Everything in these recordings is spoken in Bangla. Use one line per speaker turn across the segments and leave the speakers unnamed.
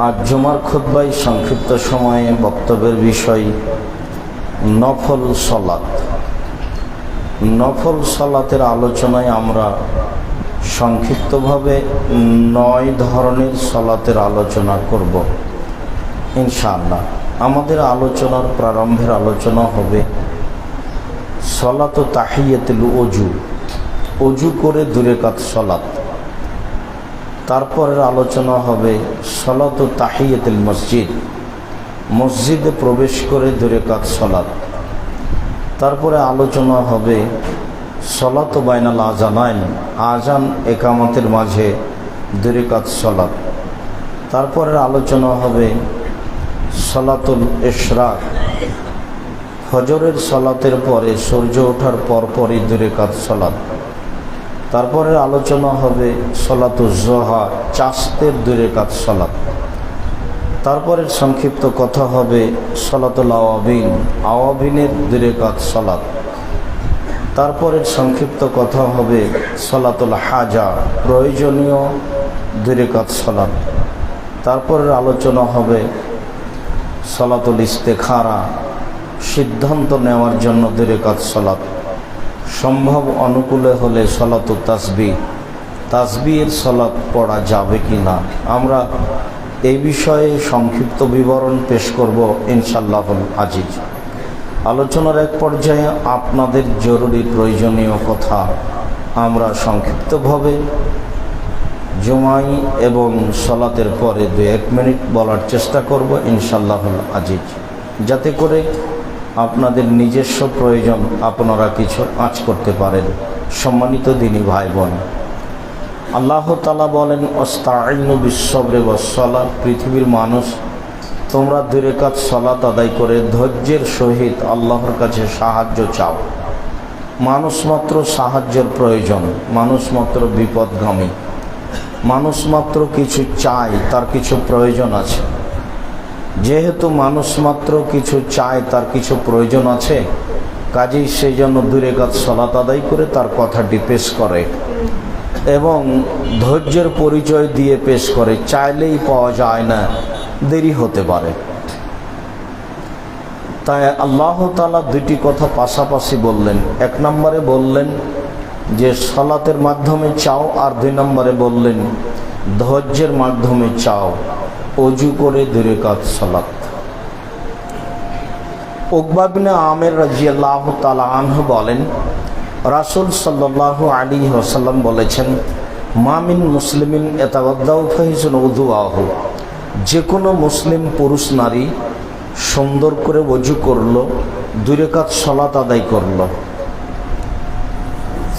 আজ জুমার খুতবায় সংক্ষিপ্ত সময়ে বক্তব্যের বিষয় নফল সালাত। নফল সালাতের আলোচনায় আমরা সংক্ষিপ্তভাবে 9 ধরনের সালাতের আলোচনা করব ইনশাআল্লাহ। আমাদের আলোচনার প্রারম্ভের আলোচনা হবে সালাত তাহিয়াতুল ওযু, ওযু করে 2 রাকাত সালাত। তারপরের আলোচনা হবে সালাত তাহিয়াতুল মসজিদ, মসজিদে প্রবেশ করে 2 রাকাত সালাত। তারপরে আলোচনা হবে সালাত বাইনাল আযানাইন, আযান ইকামতের মাঝে 2 রাকাত সালাত। তারপরের আলোচনা হবে সালাতুল ইশরাক, ফজরের সালাতের পরে সূর্য ওঠার পরপরই 2 রাকাত সালাত। তারপরে আলোচনা হবে সালাতুজ যোহা, চাঁদের 2 রাকাত সালাত। তারপরে সংক্ষিপ্ত কথা হবে সালাতুল আওয়াবিন, আওয়াবিনের 2 রাকাত সালাত। তারপরে সংক্ষিপ্ত কথা হবে সালাতুল হাজা, প্রয়োজনীয় 2 রাকাত সালাত। তারপরের আলোচনা হবে সালাতুল ইস্তেখারা, সিদ্ধান্ত নেওয়ার জন্য 2 রাকাত সালাত। সম্ভব অনুকূলে হলে সালাতুত তাসবিহ, তাসবিহের সালাত পড়া যাবে কি না, আমরা এই বিষয়ে সংক্ষিপ্ত বিবরণ পেশ করব ইনশাআল্লাহুল আজিজ। আলোচনার এক পর্যায়ে আপনাদের জরুরি প্রয়োজনীয় কথা আমরা সংক্ষিপ্তভাবে জুমাই এবং সালাতের পরে 2-1 মিনিট বলার চেষ্টা করব ইনশাআল্লাহুল আজিজ, যাতে করে আপনাদের নিজস্ব প্রয়োজন আপনারা কিছু আঁচ করতে পারেন। সম্মানিত দিনী ভাই বোন, আল্লাহ তাআলা বলেন আস্তাঈনু বিস-সাবরি ওয়াস-সালাহ, পৃথিবীর মানুষ তোমরা 2 রাকাত সালাত আদায় করে ধৈর্যের সহিত আল্লাহর কাছে সাহায্য চাও। মানুষ মাত্র সাহায্যের প্রয়োজন, মানুষ মাত্র বিপদগামী, মানুষ মাত্র কিছু চায়, তার কিছু প্রয়োজন আছে। যেহেতু মানুষ মাত্র কিছু চায়, তার কিছু প্রয়োজন আছে, কাজেই সেই জন্য 2 রাকাত সালাত আদায় করে তার কথাটি পেশ করে এবং ধৈর্যের পরিচয় দিয়ে পেশ করে। চাইলেই পাওয়া যায় না, দেরি হতে পারে। তাই আল্লাহ তাআলা 2টি কথা পাশাপাশি বললেন। 1 নম্বরে বললেন যে সালাতের মাধ্যমে চাও, আর 2 নম্বরে বললেন ধৈর্যের মাধ্যমে চাও, ওযু করে 2 রাকাত সালাত। উকবা ইবনে আমির রাদিয়াল্লাহু তাআলা আনহু বলেন, রাসূল সাল্লাল্লাহু আলাইহি ওয়াসাল্লাম বলেছেন, মা মিন মুসলিমিন ইয়াতাওয়াদ্দাউ ফাহিসুন উযুহু, যে কোনো মুসলিম পুরুষ নারী সুন্দর করে ওযু করলো, 2 রাকাত সালাত আদায় করলো,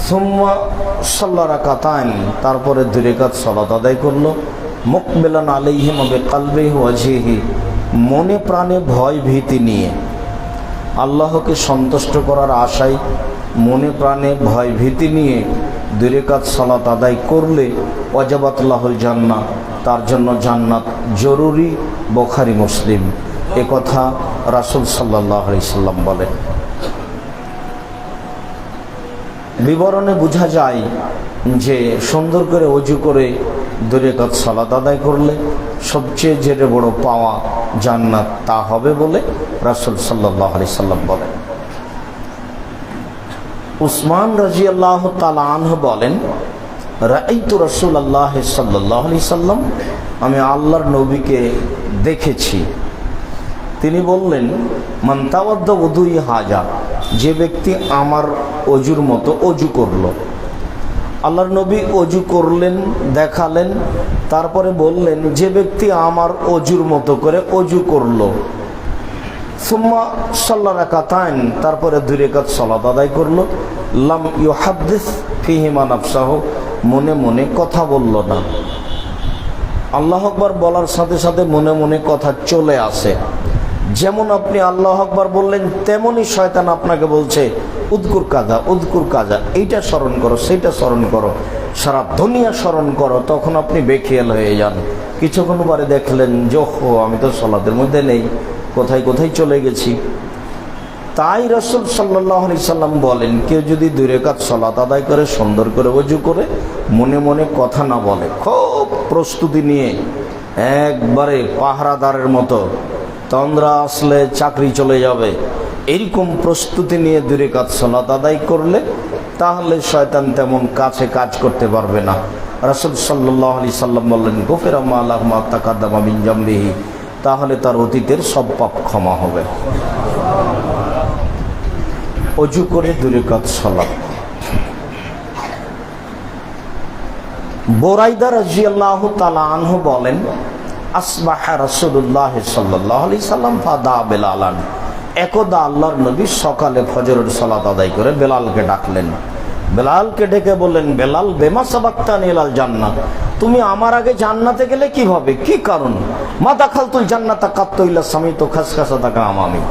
সুম্মা সাল্লা রাকাতাইন, তারপরে 2 রাকাত সালাত আদায় করলো, মুকবিলান আলাইহিমা বিকলবিহি ওয়াজহিহি, মনে প্রাণে ভয় ভীতি নিয়ে, আল্লাহকে সন্তুষ্ট করার আশায় মনে প্রাণে ভয় ভীতি নিয়ে 2 রাকাত সালাত আদায় করলে ওয়াজাবাত লাহুল জান্নাহ, তার জন্য জান্নাত জরুরি। বুখারী মুসলিম। এ কথা রাসূল সাল্লাল্লাহু আলাইহি সাল্লাম বলেন। বিবরণে বোঝা যায় যে সুন্দর করে ওযু করে 2 রাকাত সালাত আদায় করলে সবচেয়ে যে বড় পাওয়া জান্নাত তা হবে বলে রাসূল সাল্লাল্লাহু আলাইহি সাল্লাম বলেন। উসমান রাদিয়াল্লাহু তাআলা আনহু বলেন, রাআইতু রাসূলুল্লাহ সাল্লাল্লাহু আলাইহি সাল্লাম, আমি আল্লাহর নবীকে দেখেছি। তিনি বললেন, মান তাওয়াদ্দা উযুই হাজা, যে ব্যক্তি আমার ওযুর মতো ওযু করলো। আল্লাহর নবী ওযু করলেন, দেখালেন, তারপরে বললেন যে ব্যক্তি আমার ওযুর মতো করে ওযু করলো, সুম্মা সাল্লা রাকাতাইন, তারপরে 2 রাকাত সালাত আদায় করলো, লাম ইউহাদ্দিস ফিহিমা নাফসাহু, মনে মনে কথা বলল না। আল্লাহু আকবার বলার সাথে সাথে মনে মনে কথা চলে আসে। যেমন আপনি আল্লাহু আকবার বললেন, তেমনি শয়তান আপনাকে বলছে উযকুর কাজা, উযকুর কাজা, এইটা স্মরণ করো, সেইটা স্মরণ করো, সারা দুনিয়া স্মরণ করো। তখন আপনি বেখেয়াল হয়ে যান। কিছুক্ষণ পরে দেখলেন যে ওহো, আমি তো সালাতের মধ্যে নেই, কোথায় কোথায় চলে গেছি। তাই রাসূল সাল্লাল্লাহু আলাইহি সাল্লাম বলেন, কেউ যদি 2 রাকাত সালাত আদায় করে, সুন্দর করে ওযু করে, মনে মনে কথা না বলে, খুব প্রস্তুতি নিয়ে একবারে পাহারাদারের মতো, তন্দ্রা আসলে চাকরি চলে যাবে, এরকম প্রস্তুতি নিয়ে 2 রাকাত সালাত আদায় করলে তাহলে শয়তান তেমন কাছে কাজ করতে পারবে না। রাসূল সাল্লাল্লাহু আলাইহি সাল্লাম বললেন, গুফিরা মা লাহু মা তাকাদ্দামা মিন জামবিহি, তাহলে তার অতীতের সব পাপ ক্ষমা হবে। ওযু করে 2 রাকাত সালাত। বুরাইদা রাদিয়াল্লাহু তাআলা আনহু বলেন, আসবাহা রাসূলুল্লাহ সাল্লাল্লাহু আলাইহি সাল্লাম ফাদা বেলালান, একদা আল্লাহর নবী সকালে ফজরের সালাত আদায় করে বেলালকে ডাকলেন। বেলালকে ডেকে বললেন, বেলাল বেমা সাবাক্তানি ইলাল জান্নাহ, তুমি আমার আগে জান্নাতে গেলে কিভাবে, কি কারণ? মা দাখালতুল জান্নাতা কাত্তু ইল্লা সামিতু খাসখাসাতাকা আমামি,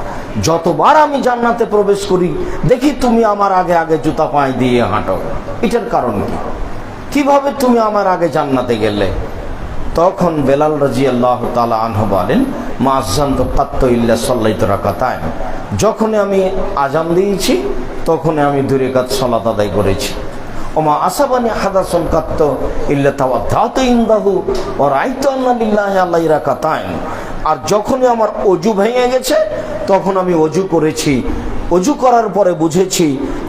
যতবার আমি জান্নাতে প্রবেশ করি দেখি তুমি আমার আগে আগে জুতা পায়ে দিয়ে হাঁটো, এটার কারণ কি? কিভাবে তুমি আমার আগে জান্নাতে গেলে? তখন বেলাল রাদিয়াল্লাহু তাআলা আনহু বলেন, মা আযানতু কাত্তু ইল্লা সাল্লাইতু রাকাতাইন, যখনই আমি আজান দিয়েছি তখনই আমি 2 রাকাত সালাত আদায় করেছি। ওমা আসাবানি হাদাসুন কাত্তু ইল্লা তাওয়াদ্দাতু ইনদাহু ওয়া রাআইতু আন্না লিল্লাহি আলাইহি রাকাতাইন, আর যখনই আমার ওযু ভেঙে গেছে তখন আমি ওযু করেছি, ওযু করার পরে বুঝেছি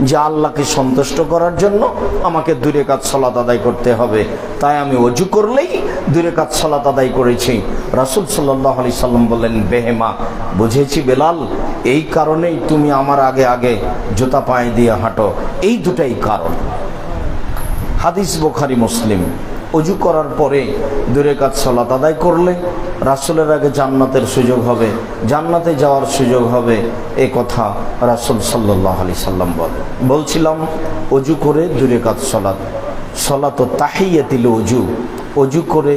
যে আল্লাহকে সন্তুষ্ট করার জন্য আমাকে 2 রাকাত সালাত আদায় করতে হবে, তাই আমি ওযু করলেই 2 রাকাত সালাত আদায় করেছি। রাসূল সাল্লাল্লাহু আলাইহি সাল্লাম বললেন, বেহেমা, বুঝেছি বেলাল, এই কারণেই তুমি আমার আগে আগে জুতা পায়ে দিয়ে হাঁটো, এই দুটাই কারণ। হাদিস বুখারী মুসলিম। ওযু করার পরে 2 রাকাত সালাত আদায় করলে রাসূলের আগে জান্নাতের সুযোগ হবে, জান্নাতে যাওয়ার সুযোগ হবে, এই কথা রাসূল সাল্লাল্লাহু আলাইহি সাল্লাম বলছিলাম। ওযু করে 2 রাকাত সালাত, সালাতু তাহিয়াতুল ওযু, ওযু করে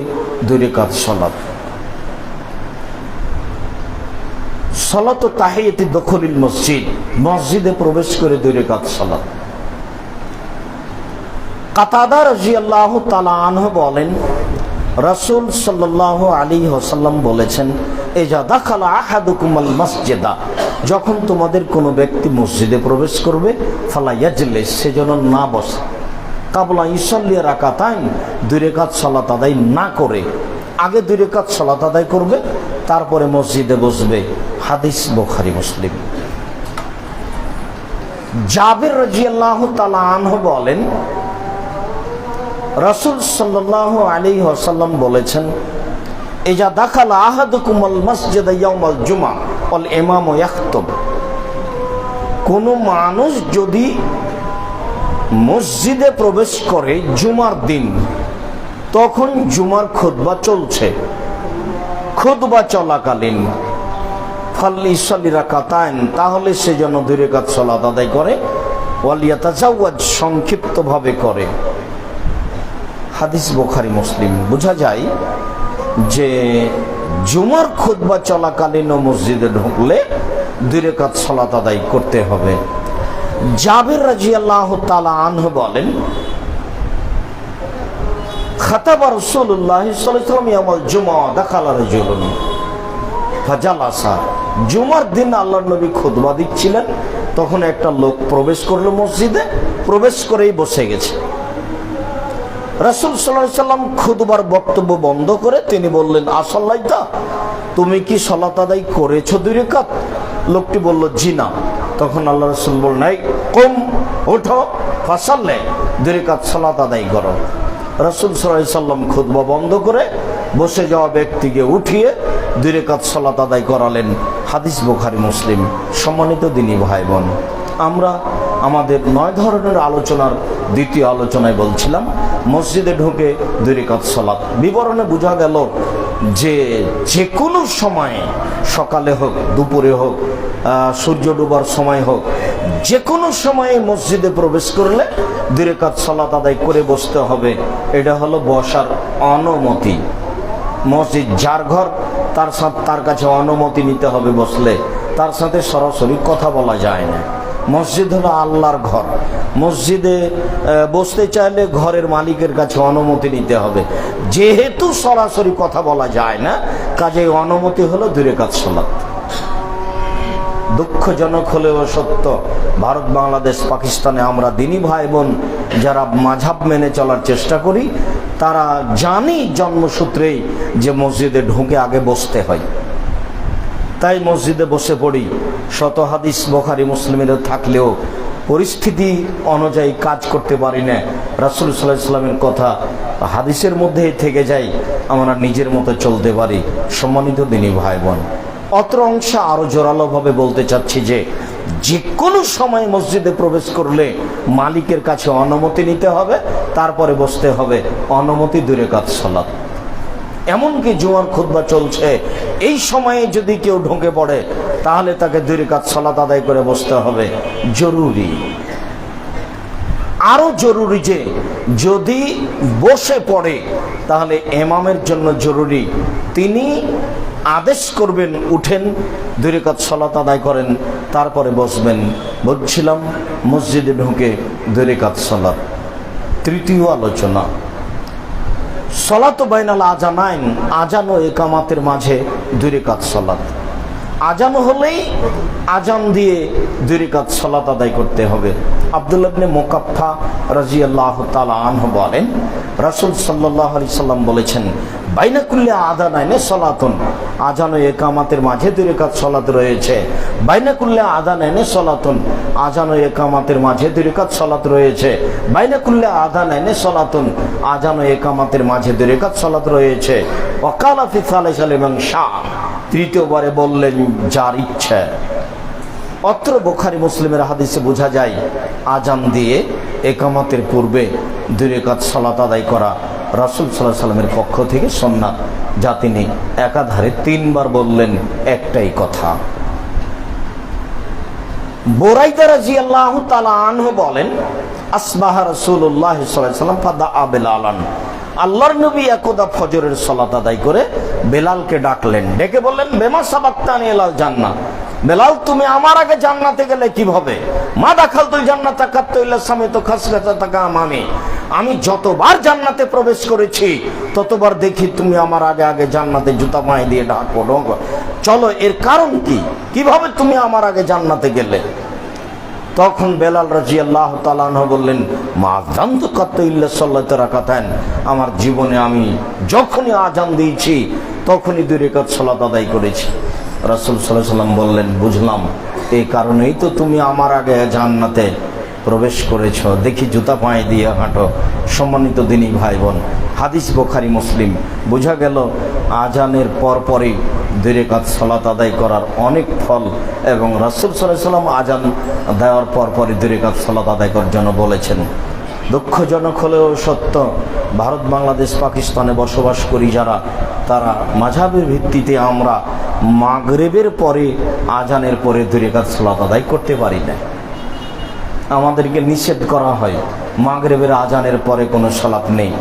2 রাকাত সালাত। সালাতু তাহিয়াতি দুখুলিল মসজিদ, মসজিদে প্রবেশ করে 2 রাকাত সালাত। কাতাদা রাদিয়াল্লাহু তাআলা আনহু বলেন, রাসূল সাল্লাল্লাহু আলাইহি ওয়াসাল্লাম বলেছেন, ইজা দাখালা আহাদুকুমুল মসজিদা, যখন তোমাদের কোনো ব্যক্তি মসজিদে প্রবেশ করবে, ফালা ইয়াজলিস, সেজন্য না বসে, কাবলা ইউসাল্লি রাকাতাইন, 2 রাকাত সালাত আদায় না করে আগে 2 রাকাত সালাত আদায় করবে, তারপরে মসজিদে বসবে। হাদিস বুখারী মুসলিম। জাবির রাদিয়াল্লাহু তাআলা আনহু বলেন, রাসূল সাল্লাল্লাহু আলাইহি ওয়াসাল্লাম বলেছেন, ইজা দাখালা আহাদুকুমুল মসজিদা ইয়াউমাল জুমআ ওয়াল ইমামু ইয়াখতুব, কোন মানুষ যদি মসজিদে প্রবেশ করে জুমার দিন, তখন জুমার খুতবা চলছে, খুতবা চলাকালীন, ফালইসাল্লি রাকাতাইন, তাহলে সে যেন 2 রাকাত সালাত আদায় করে, ওয়াল ইয়াতাজাওয়াজ, সংক্ষিপ্তভাবে করে। হাদিস বুখারী মুসলিম। বোঝা যায় যে জুমার খুতবা চলাকালীন মসজিদে ঢুকলে 2 রাকাত সালাত আদায় করতে হবে। জাবির রাদিয়াল্লাহু তাআলা আনহু বলেন, খাতাবা রাসূলুল্লাহ সাল্লাল্লাহু আলাইহি ওয়াসাল্লাম ইয়াউমাল জুমআ দাখালা রাজুলুন ফাজালাসা, জুমার দিন আল্লাহর নবী খুতবা দিচ্ছিলেন, তখন একটা লোক প্রবেশ করলো মসজিদে, প্রবেশ করেই বসে গেছে। রাসূল সাল্লাল্লাহু আলাইহি ওয়াসাল্লাম খুতবার বক্তব্য বন্ধ করে তিনি বললেন, আসাল্লাইতা, তুমি কি সালাত আদায় করেছো 2 রাকাত? লোকটি বলল, জি না। তখন আল্লাহ রাসূল বললেন, এই কুম, ওঠো, ফাসাল্লি, 2 রাকাত সালাত আদায় করো। রাসূল সাল্লাল্লাহু আলাইহি ওয়াসাল্লাম খুতবা বন্ধ করে বসে যাওয়া ব্যক্তিকে উঠিয়ে 2 রাকাত সালাত আদায় করালেন। হাদিস বুখারী মুসলিম। সম্মানিত দিনী ভাই বোন, আমরা আমাদের 9 ধরনের আলোচনার দ্বিতীয় আলোচনায় বলছিলাম মসজিদে ঢুকে 2 রাকাত সালাত। বিবরণে বোঝা গেল যে যে কোনো সময়ে, সকালে হোক, দুপুরে হোক, সূর্য ডোবার সময় হোক, যে কোনো সময়ে মসজিদে প্রবেশ করলে 2 রাকাত সালাত আদায় করে বসতে হবে। এটা হলো বসার অনুমতি। মসজিদ যার ঘর, তার কাছে অনুমতি নিতে হবে বসলে, তার সাথে সরাসরি কথা বলা যায় না। মসজিদ হলো আল্লাহর ঘর, মসজিদে বসতে চাইলে ঘরের মালিকের কাছে অনুমতি নিতে হবে। যেহেতু সরাসরি কথা বলা যায় না, কাজে অনুমতি হলো 2 রাকাত সালাত। দুঃখজনক হলেও সত্য, ভারত, বাংলাদেশ, পাকিস্তানে আমরা দিনী ভাই বোন যারা মাযহাব মেনে চলার চেষ্টা করি, তারা জানি জন্মসূত্রেই যে মসজিদে ঢুকে আগে বসতে হয়, তাই মসজিদে বসে পড়ি। শত হাদিস বুখারী মুসলিমের থাকলেও পরিস্থিতি অনুযায়ী কাজ করতে পারি না। রাসূল সাল্লাল্লাহু আলাইহি ওয়াসাল্লামের কথা হাদিসের মধ্যেই থেকে যায়, আমরা নিজের মতো চলতে পারি। সম্মানিত দিনী ভাই বোন, অত্র অংশে আরো জোরালোভাবে বলতে চাচ্ছি যে যে কোনো সময় মসজিদে প্রবেশ করলে মালিকের কাছে অনুমতি নিতে হবে, তারপরে বসতে হবে। অনুমতি 2 রাকাত সালাত। এমনকি জুমার খুতবা চলছে, এই সময়ে যদি কেউ ঢুকে পড়ে তাহলে তাকে 2 রাকাত সালাত আদায় করে বসতে হবে। জরুরি, আরো জরুরি যে যদি বসে পড়ে তাহলে ইমামের জন্য জরুরি তিনি আদেশ করবেন, উঠেন 2 রাকাত সালাত আদায় করেন, তারপরে বসবেন। বলছিলাম মসজিদে ঢুকে 2 রাকাত সালাত। তৃতীয় আলোচনা, সালাত বাইনাল আজানাইন, আজান ও ইকামাতের মাঝে 2 রাকাত সালাত। আজান হলেই আজান দিয়ে 2 রাকাত সালাত আদায় করতে হবে। আব্দুল্লাহ ইবনে মুকাফফা রাদিয়াল্লাহু তাআলা আনহু বলেন, রাসূল সাল্লাল্লাহু আলাইহি সাল্লাম বলেছেন, বাইনা কুল্লি আযানাইনে সালাতুন, আজান ও ইকামাতের মাঝে 2 রাকাত সালাত রয়েছে। বাইনা কুল্লি আযানাইনে সালাতুন, আজান ও ইকামাতের মাঝে 2 রাকাত সালাত রয়েছে। বাইনা কুল্লি আযানাইনে সালাতুন, আজান ও ইকামাতের মাঝে 2 রাকাত সালাত রয়েছে। ওয়াকালা ফি সালিসা লিমান শাআ, তৃতীয়বারে বললেন যার ইচ্ছা। অত্র বুখারী মুসলিমের হাদিসে বোঝা যায় আজান দিয়ে ইকামতের পূর্বে 2 রাকাত সালাত আদায় করা রাসূল সাল্লাল্লাহু আলাইহি ওয়াসাল্লামের পক্ষ থেকে সুন্নাত, যা তিনি একাধারে 3 বার বললেন একটাই কথা। বুরাইদা রাদিয়াল্লাহু তাআলা আনহু বলেন, আসবাহা রাসূলুল্লাহ সাল্লাল্লাহু আলাইহি ওয়াসাল্লাম ফাদাআ বিলালান, আল্লাহর নবী একদা ফজরের সালাত আদায় করে বেলালকে ডাকলেন, ডেকে বললেন, বেমা সাবাক্তানি ইলাল জান্নাহ, বেলাল তুমি আমার আগে জান্নাতে গেলে কিভাবে? মা দাখালতুল জান্নাতা কাত্তু ইল্লা সামিতু খাসলাতাকা আমামি, আমি যতবার জান্নাতে প্রবেশ করেছি ততবার দেখি তুমি আমার আগে আগে জান্নাতে জুতা পায়ে দিয়ে ঢাকো। চলো, এর কারণ কি? কিভাবে তুমি আমার আগে জান্নাতে গেলে? তখন বেলাল রাদিয়াল্লাহু তাআলা আনহু বললেন, মা জানতু কাত্তু ইল্লা সাল্লাতু রাকাতান, আমার জীবনে আমি যখনই আজান দিয়েছি তখনই 2 রাকাত সালাত আদায় করেছি। রাসূল সাল্লাল্লাহু আলাইহি ওয়াসাল্লাম বললেন, বুঝলাম, এই কারণেই তো তুমি আমার আগে জান্নাতে প্রবেশ করেছো, দেখি জুতা পায়ে দিয়ে হাঁটো। সম্মানিত দিনী ভাই বোন, হাদিস বুখারী মুসলিম, বোঝা গেল আজানের পরপরই 2 রাকাত সালাত আদায় করার অনেক ফল, এবং রাসূল সাল্লাল্লাহু আলাইহি ওয়াসাল্লাম আজান দেওয়ার পরপরই 2 রাকাত সালাত আদায় করার জন্য বলেছেন। দুঃখজনক হলেও সত্য, ভারত, বাংলাদেশ, পাকিস্তানে বসবাস করি যারা, তারা মাযহাবের ভিত্তিতে আমরা মাগরিবের পরে আজানের পরে 2 রাকাত সালাত আদায় করতে পারি না। আমাদেরকে নিষেধ করা হয়, মাগরিবের আজানের পরে কোনো সালাত নেই।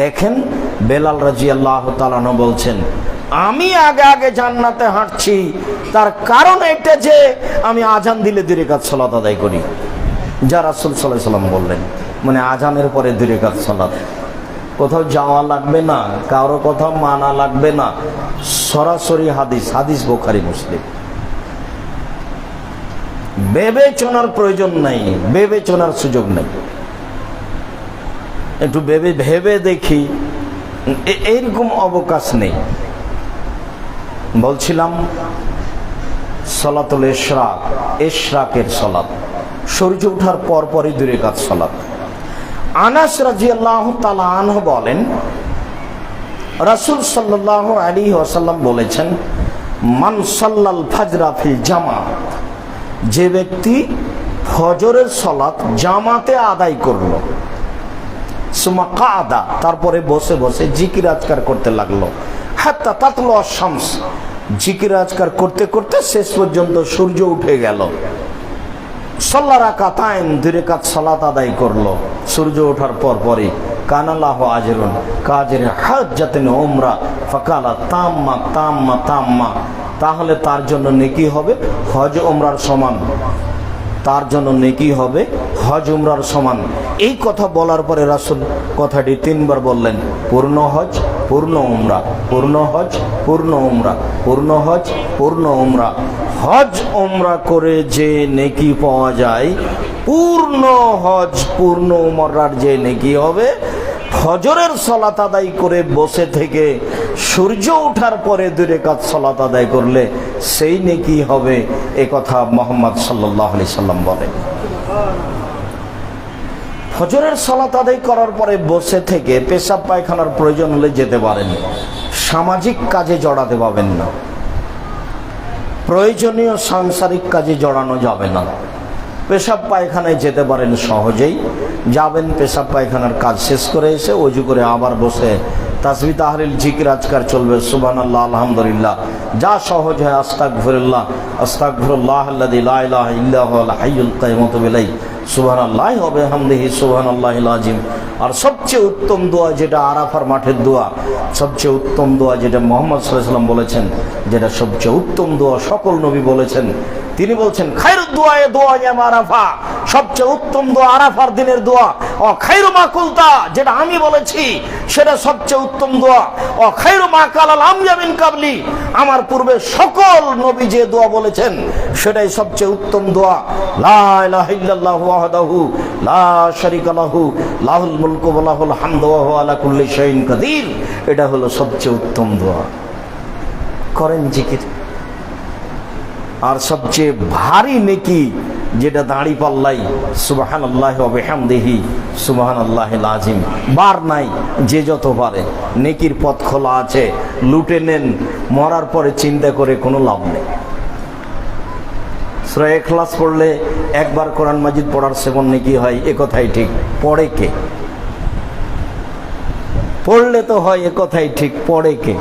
দেখেন বেলাল রাদিয়াল্লাহু তাআলা আনহু বলছেন, আমি আগে আগে জান্নাতে হাঁটছি, তার কারণ এটা যে আমি আজান দিলে 2 রাকাত সালাত আদায় করি, যা রাসূল সাল্লাল্লাহু আলাইহি ওয়াসাল্লাম বললেন। মানে আজানের পরে 2 রাকাত সালাত, কোথাও যাওয়া লাগবে না, কারো কথা মানা লাগবে না, সরাসরি হাদিস, হাদিস বুখারী মুসলিম। বিবেচনার প্রয়োজন নাই, বিবেচনার সুযোগ নেই। একটু ভেবে দেখি, এইরকম অবকাশ নেই। বলছিলাম সালাতুল ইশরাক, ইশরাকের সালাত, সূর্য ওঠার পরপরই 2 রাকাত সালাত। আনাস রাদিয়াল্লাহু তাআলা আনহু বলেন, রাসূল সাল্লাল্লাহু আলাইহি ওয়াসাল্লাম বলেছেন, মান সাল্লাল ফাজরা ফিল জামাত, যে ব্যক্তি ফজরের সালাত জামাতে আদায় করলো, সুমা কাদা, তারপরে বসে বসে জিকির আজকার করতে লাগলো, হাত্তা তাতলু আশ-শামস, জিকির আজকার করতে করতে শেষ পর্যন্ত সূর্য উঠে গেল। সাল্লা রাকাতাইন, 2 রাকাত সালাত আদায় করলো সূর্য ওঠার পরপরই, কানাল্লাহু আজরুন কাজের হাজ্জাতিন উমরা ফাকালা তাম্মা তাম্মা তাম্মা, তাহলে তার জন্য নেকি হবে হজ উমরার সমান, তার জন্য নেকি হবে হজ উমরার সমান। এই কথা বলার পরে রাসূল কথাটি 3 বার বললেন, পূর্ণ হজ পূর্ণ উমরা, পূর্ণ হজ পূর্ণ উমরা, পূর্ণ হজ পূর্ণ উমরা। হজ উমরা করে যে নেকি পাওয়া যায়, পূর্ণ হজ পূর্ণ উমরার যে নেকি হবে, ফজরের সালাত আদায় করে বসে থেকে সূর্য ওঠার পরে 2 রাকাত সালাত আদায় করলে সেই নেকি হবে, এ কথা মুহাম্মদ সাল্লাল্লাহু আলাইহি সাল্লাম বলেন। ফজরের সালাত আদায় করার পরে বসে থেকে পেশাব পায়খানার প্রয়োজন হলে যেতে পারেন, সামাজিক কাজে জড়াতে পাবেন না, প্রয়োজনীয় সাংসারিক কাজে জড়ানো যাবে না। পেশাব পায়খানায় যেতে পারেন, সহজেই যাবেন, পেশাব পায়খানার কাজ শেষ করে এসে ওযু করে আবার বসে তাসবিহ তাহলিল জিকির আজকার চলবে, সুবহানাল্লাহ আলহামদুলিল্লাহ, যা সহজ হয়, আস্তাগফিরুল্লাহ আস্তাগফিরুল্লাহ আল্লাযী লা ইলাহা ইল্লা হুয়াল হাইয়ুল কাইয়ুম বিলাইহি সুবহানাল্লাহি ওয়া বিহামদিহি সুবহানাল্লাহিল আযীম। আর সবচেয়ে উত্তম দোয়া যেটা আরাফার মাঠের দোয়া, সবচেয়ে উত্তম দোয়া যেটা মুহাম্মদ সাল্লাল্লাহু আলাইহি ওয়াসাল্লাম বলেছেন, যেটা সবচেয়ে উত্তম দোয়া, সকল নবী বলেছেন, তিনি বলছেন খায়রুদ দুআয়ে দোয়া ইয়াম আরাফা, সবচেয়ে উত্তম দোয়া আরাফার দিনের দোয়া। ও খায়রু মা কুলতা, যেটা আমি বলেছি সেটা সবচেয়ে উত্তম দোয়া। ও খায়রু মা কালাল আমবিয়া মিন কাবলি, আমার পূর্বে সকল নবী যে দোয়া বলেছেন সেটাই সবচেয়ে উত্তম দোয়া। লা ইলাহা ইল্লাল্লাহু ওয়াহদাহু লা শারীকা লাহু লাহুল মুলকু ওয়া লাহুল হামদু ওয়া হুয়া আলা কুল্লি শাইইন কাদির, এটা হলো সবচেয়ে উত্তম দোয়া। করেন জিকির। আর সবচেয়ে ভারী নেকি যেটা দাঁড়ি পাল্লাই, সুবহানাল্লাহি ওয়া বিহামদিহি সুবহানাল্লাহিল আযীম, বার নাই, যে যত পারে। নেকির পথ খোলা আছে, লুটে নেন, মরার পরে চিন্তা করে কোনো লাভ নেই। সূরা ইখলাস পড়লে একবার কোরআন মাজিদ পড়ার সেবন নেকি হয়, এ কথাই ঠিক। পড়ে কে? পড়লে তো হয়, এ কথাই ঠিক। পড়ে কে?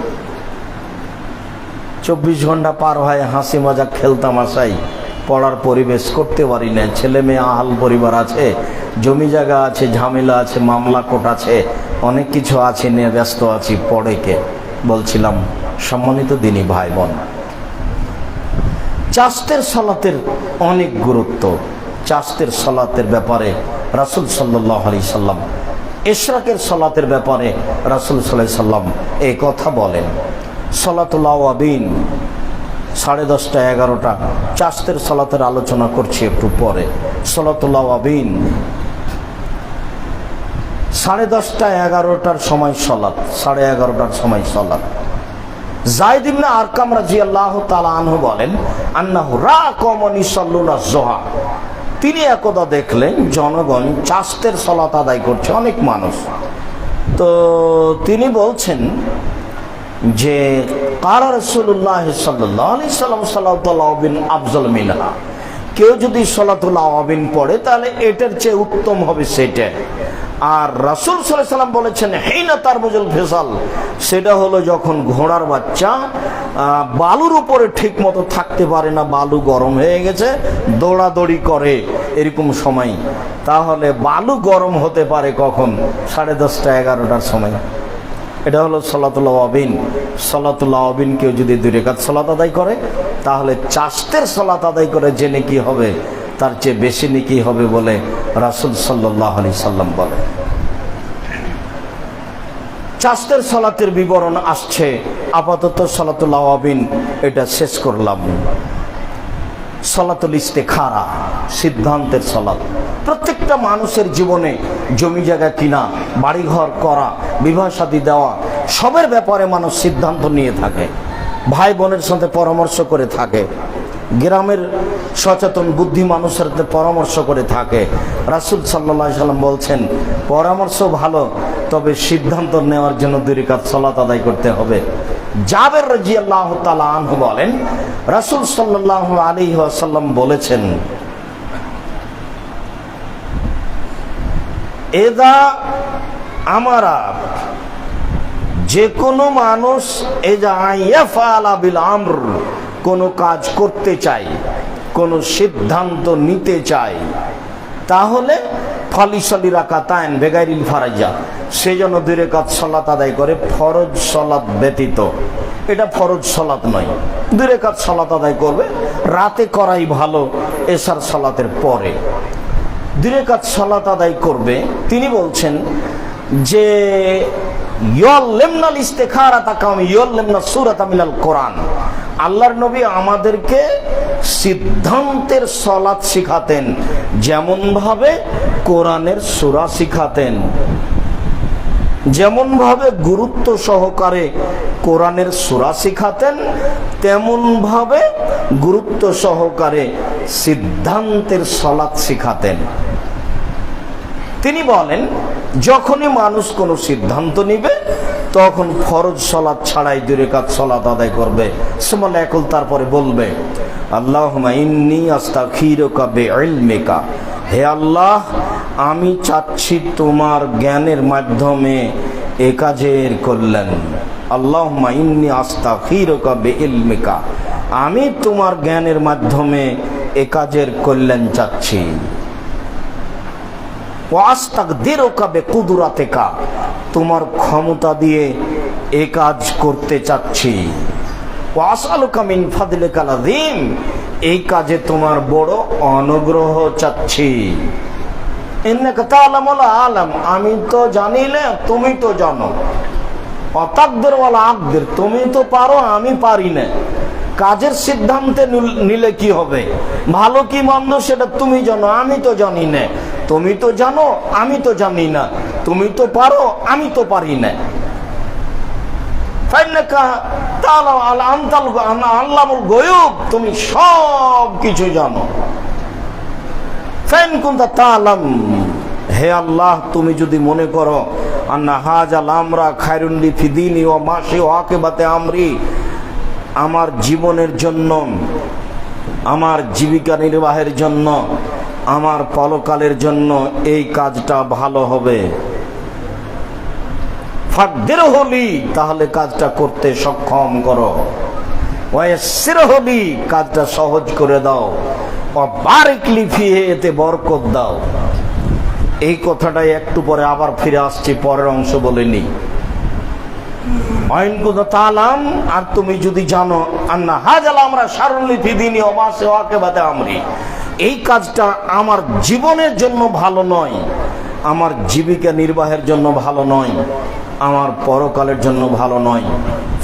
24 ঘন্টা পার হয় হাসি মজা খেলতামাশাই, পড়ার পরিবেশ করতে পারি না। ছেলে মেয়ে আহাল পরিবার আছে, জমি জায়গা আছে, ঝামেলা আছে, মামলা কোর্ট আছে, অনেক কিছু আছে, নিয়ে ব্যস্ত আছি। পড়ে কে? বলছিলাম সম্মানিত দিনী ভাই বোন, চাস্তের সালাতের অনেক গুরুত্ব। চাস্তের সালাতের ব্যাপারে রাসূল সাল্লাল্লাহু আলাইহি সাল্লাম, ইশরাকের সালাতের ব্যাপারে রাসূল সাল্লাল্লাহু আলাইহি সাল্লাম এই কথা বলেন। সালাতুল আওয়াবিন 10:30 11টা, চাস্তের সালাতের আলোচনা করছি একটু পরে। সালাতুল আওয়াবিন 10:30 11টার সময় সালাত, 11:30টার সময় সালাত। যায়েদ ইবনে আরকাম রাদিয়াল্লাহু তাআলা আনহু বলেন, আন্নাহু রাআ কওমান ইসাল্লুনা যুহা, তিনি একদা দেখলেন জনগণ চাস্তের সালাত আদায় করছে, অনেক মানুষ। তো তিনি বলছেন যে কারা রাসূলুল্লাহ সাল্লাল্লাহু আলাইহি সাল্লাম সালাতুল আওয়াবিন আফজাল মিনহা, কেউ যদি সালাতুল আওয়াবিন পড়ে তাহলে এটার চেয়ে উত্তম হবে সেটা। আর রাসূল সাল্লাল্লাহু আলাইহি সাল্লাম বলেছেন হিনা তারবুজুল ফিসাল, সেটা হলো যখন ঘোড়ার বাচ্চা বালুর উপরে ঠিক মতো থাকতে পারে না, বালু গরম হয়ে গেছে, দৌড়াদৌড়ি করে এরকম সময়। তাহলে বালু গরম হতে পারে কখন? 10:30 11টার সময়। এটা হলো সালাতুল আওয়াবিন। সালাতুল আওয়াবিন কেউ যদি 2 রাকাত সালাত আদায় করে তাহলে চাস্তের সালাত আদায় করে যে নেকি হবে তার চেয়ে বেশি নেকি হবে বলে রাসূল সাল্লাল্লাহু আলাইহি সাল্লাম বলে। চাস্তের সালাতের বিবরণ আসছে, আপাতত সালাতুল আওয়াবিন এটা শেষ করলাম। সালাতুল ইস্তেখারা, সিদ্ধান্তের সালাত। প্রত্যেকটা মানুষের জীবনে জমি জায়গা কিনা, বাড়িঘর করা, বিবাহ শাদী দেওয়া, সবের ব্যাপারে মানুষ সিদ্ধান্ত নিয়ে থাকে, ভাই বোনের সাথে পরামর্শ করে থাকে, গ্রামের সচেতন বুদ্ধি মানুষের সাথে পরামর্শ করে থাকে। রাসূল সাল্লাল্লাহু আলাইহি সাল্লাম বলছেন পরামর্শ ভালো, তবে সিদ্ধান্ত নেওয়ার জন্য 2 রাকাত সালাত আদায় করতে হবে। জাবের রাদিয়াল্লাহু তাআলা আনহু বলেন, রাসূল সাল্লাল্লাহু আলাইহি ওয়াসাল্লাম বলেছেন, এদা আমারা, যে কোনো মানুষ এজা ইয়াফআলা বিল আমর, কোনো কাজ করতে চাই, কোনো সিদ্ধান্ত নিতে চাই, তাহলে ফালিসালি রাকাতাইন বেগাইরিল ফারাইজা, সেজন্য 2 রাকাত সালাত আদায় করে, ফরজ সালাত ব্যতীত। এটা ফরজ সালাত নয়, 2 রাকাত সালাত আদায় করবে, রাতে করাই ভালো, এশার সালাতের পরে 2 রাকাত সালাত আদায় করবে। তিনি বলছেন যে ইয়াল্লামনাল ইস্তিখারাতা কাম ইয়াল্লামনা সূরাতা মিনাল কোরআন, আল্লাহর নবী আমাদেরকে সিদ্ধান্তের সালাত শিখাতেন যেমন ভাবে কোরআনের সূরা শিখাতেন। যেমন ভাবে গুরুত্ব সহকারে কোরআনের সূরা শিখাতেন, তেমন ভাবে গুরুত্ব সহকারে সিদ্ধান্তের সালাত শিখাতেন। তিনি বলেন, যখনই মানুষ কোনো সিদ্ধান্ত নিবে তখন ফরজ সালাত ছাড়াই 2 রাকাত সালাত আদায় করবে। সুবহানাল্লাহ একল তারপরে বলবে, আল্লাহুম্মা ইন্নী আস্তাগফিরুকা বিইলমিকা, হে আল্লাহ আমি চাচ্ছি তোমার জ্ঞানের মাধ্যমে এ কাজের কল্যাণ। আল্লাহুম্মা ইন্নী আস্তাগফিরুকা বিইলমিকা, আমি তোমার জ্ঞানের মাধ্যমে এ কাজের কল্যাণ চাচ্ছি। ওয়া আস্তাগদিরুকা বিকুদরাতিকা, তোমার ক্ষমতা দিয়ে এ কাজ করতে চাচ্ছি। ওয়া আসআলুকা মিন ফাদলিকাল আযীম, এই কাজে তোমার বড় অনুগ্রহ চাচ্ছি। ইন্নাকা তা'লামু ওয়া আ'লাম, আমি তো জানি না, তুমি তো জানো। ওয়া তাকদির ওয়া লা আকদির, তুমি তো পারো, আমি পারি না। কাজের সিদ্ধান্তে নিলে কি হবে, ভালো কি মন্দ সেটা তুমি জানো, আমি তো জানি না। তুমি তো জানো, আমি তো জানি না। তুমি তো পারো, আমি তো পারি না। আল্লামুল গায়ব, তুমি সব কিছু জানো। হে আল্লাহ, তুমি যদি মনে করো আন্না হাজাল আমরা খায়রুন লি ফি দীনি ওয়া মাশি ওয়া আকিবাতে আমরি, আমার জীবনের জন্য, আমার জীবিকা নির্বাহের জন্য, আমার পরকালের জন্য এই কাজটা ভালো হবে, ফাকদির হলি, তাহলে কাজটা করতে সক্ষম করো। ওয়াসির হলি, কাজটা সহজ করে দাও। বারিক লি ফিহি, এতে বরকত দাও। এই কথাটাই একটু পরে আবার ফিরে আসছি, পরের অংশ বলেনি। তালাম, আর তুমি যদি জানো আন্না হাজাল আমরা শারুল ফি দীনি ওয়া মাশি ওয়া আকিবাতে আমরি, এই কাজটা আমার জীবনের জন্য ভালো নয়, আমার জীবিকা নির্বাহের জন্য ভালো নয়, আমার পরকালের জন্য ভালো নয়।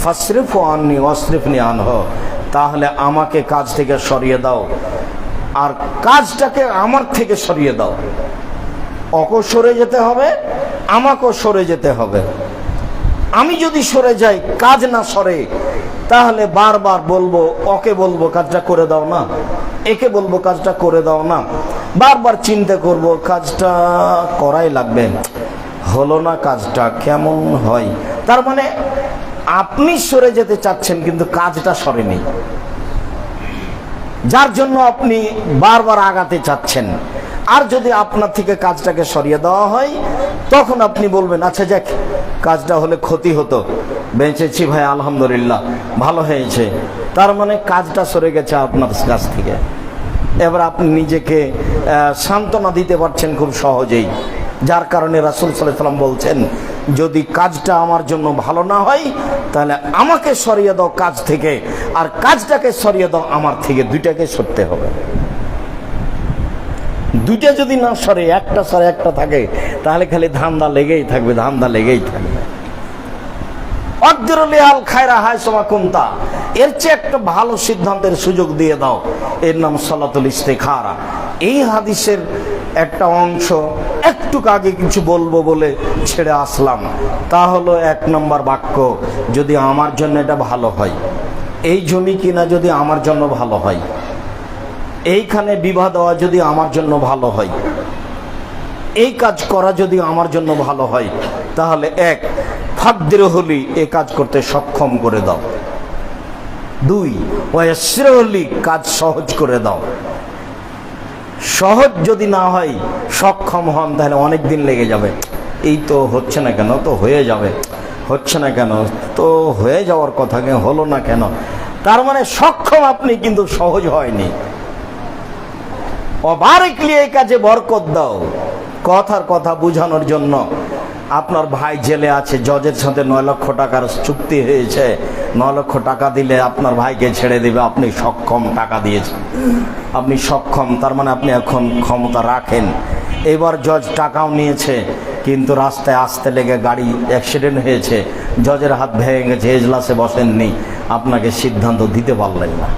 ফাসরিফু আন্নি ওয়াসরিফনি আনহু, তাহলে আমাকে কাজ থেকে সরিয়ে দাও আর কাজটাকে আমার থেকে সরিয়ে দাও। ওকে সরে যেতে হবে, আমাকেও সরে যেতে হবে। আমি যদি সরে যাই, কাজ না সরে, তাহলে বারবার বলবো, ওকে বলবো কাজটা করে দাও না, একে বলবো কাজটা করে দাও না, বারবার চিন্তা করব কাজটা করাই লাগবে, হলো না কাজটা, কেমন হয়। তার মানে আপনি সরে যেতে চাচ্ছেন কিন্তু কাজটা সরেনি, যার জন্য আপনি বারবার আগাতে চাচ্ছেন। আর যদি আপনার থেকে কাজটাকে সরিয়ে দেওয়া হয়, তখন আপনি বলবেন আচ্ছা যাক, কাজটা হলে ক্ষতি হতো, বেঁচেছি ভাই আলহামদুলিল্লাহ, ভালো হয়েছে। তার মানে কাজটা সরে গেছে আপনার কাছ থেকে। এবার আপনি নিজেকে সান্ত্বনা দিতে পারছেন খুব সহজেই, যার কারণে রাসূল সাল্লাল্লাহু আলাইহি ওয়াসাল্লাম বলছেন, যদি কাজটা আমার জন্য ভালো না হয় তাহলে আমাকে সরিয়ে দাও কাজ থেকে, আর কাজটাকে সরিয়ে দাও আমার থেকে, দুইটাকে সরতে হবে। দুইটা যদি না সরে, একটা সরে একটা থাকে, তাহলে খালি ধান্দা লেগেই থাকবে, ধান্দা লেগেই থাকবে। অকদিরুল খায়রা হায়সুমা কুনতা, এর চেয়ে একটা ভালো সিদ্ধান্তের সুযোগ দিয়ে দাও, এর নাম সালাতুল ইস্তিখারা। এই হাদিসের একটা অংশ একটু আগে কিছু বলবো বলে ছেড়ে আসলাম। তা হলো 1 নম্বর বাক্য, যদি আমার জন্য এটা ভালো হয়, এই জমি কিনা যদি আমার জন্য ভালো হয়, এইখানে বিবাহ দেওয়া যদি আমার জন্য ভালো হয়, এই কাজ করা যদি আমার জন্য ভালো হয়, তাহলে 1 ফাকদির হলি, এই কাজ করতে সক্ষম করে দাও। 2 ওয়াসির হলি, কাজ সহজ করে দাও। সহজ যদি না হয়, সক্ষম হন, তাহলে অনেক দিন লেগে যাবে, এই তো হচ্ছে না কেন, তো হয়ে যাবে, হচ্ছে না কেন, তো হয়ে যাওয়ার কথা, কেন হলো না কেন। তার মানে সক্ষম আপনি, কিন্তু সহজ হয়নি। বারিক লি, এই কাজে বরকত দাও। কথার কথা বুঝানোর জন্য, আপনার ভাই জেলে আছে, জজের সাথে 9 লক্ষ টাকার চুক্তি হয়েছে, 9 লক্ষ টাকা দিলে আপনার ভাইকে ছেড়ে দিবে, আপনি সক্ষম, টাকা দিয়েছেন, আপনি সক্ষম, তার মানে আপনি এখন ক্ষমতা রাখেন। এবার জজ টাকাও নিয়েছে, কিন্তু রাস্তায় আসতে লেগে গাড়ি অ্যাক্সিডেন্ট হয়েছে, জজের হাত ভেঙে গেছে, এজলাসে বসেননি, আপনাকে সিদ্ধান্ত দিতে পারলেন না।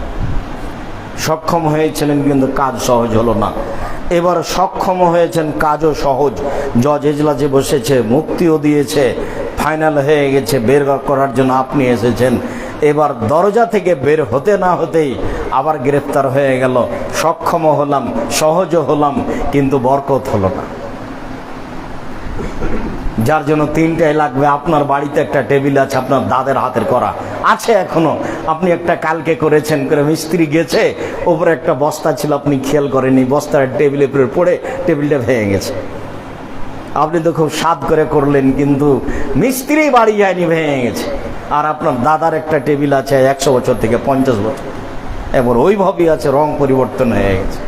সক্ষম হয়েছিলেন কিন্তু কাজ সহজ হলো না। এবার সক্ষম হয়েছেন, কাজও সহজ, জজ এজলাসে বসেছে, মুক্তিও দিয়েছে, ফাইনাল হয়ে গেছে, বের করার জন্য আপনি এসেছেন। এবার দরজা থেকে বের হতে না হতেই আবার গ্রেফতার হয়ে গেল। সক্ষম হলাম, সহজও হলাম, কিন্তু বরকত হলো না। যার জন্য তিনটাই লাগবে। আপনার বাড়িতে একটা টেবিল আছে, আপনার দাদের হাতের করা আছে এখনো, আপনি একটা কালকে করেছেন, করে মিস্ত্রি গেছে, ওপরে একটা বস্তা ছিল, আপনি খেয়াল করেননি, বস্তার টেবিলের উপরে পড়ে টেবিলটা ভেঙে গেছে। আপনি তো খুব স্বাদ করে করলেন, কিন্তু মিস্ত্রি বাড়ি যায়নি, ভেঙে গেছে। আর আপনার দাদার একটা টেবিল আছে 100 বছর থেকে 50 বছর, এবার ওইভাবেই আছে, রং পরিবর্তন হয়ে গেছে।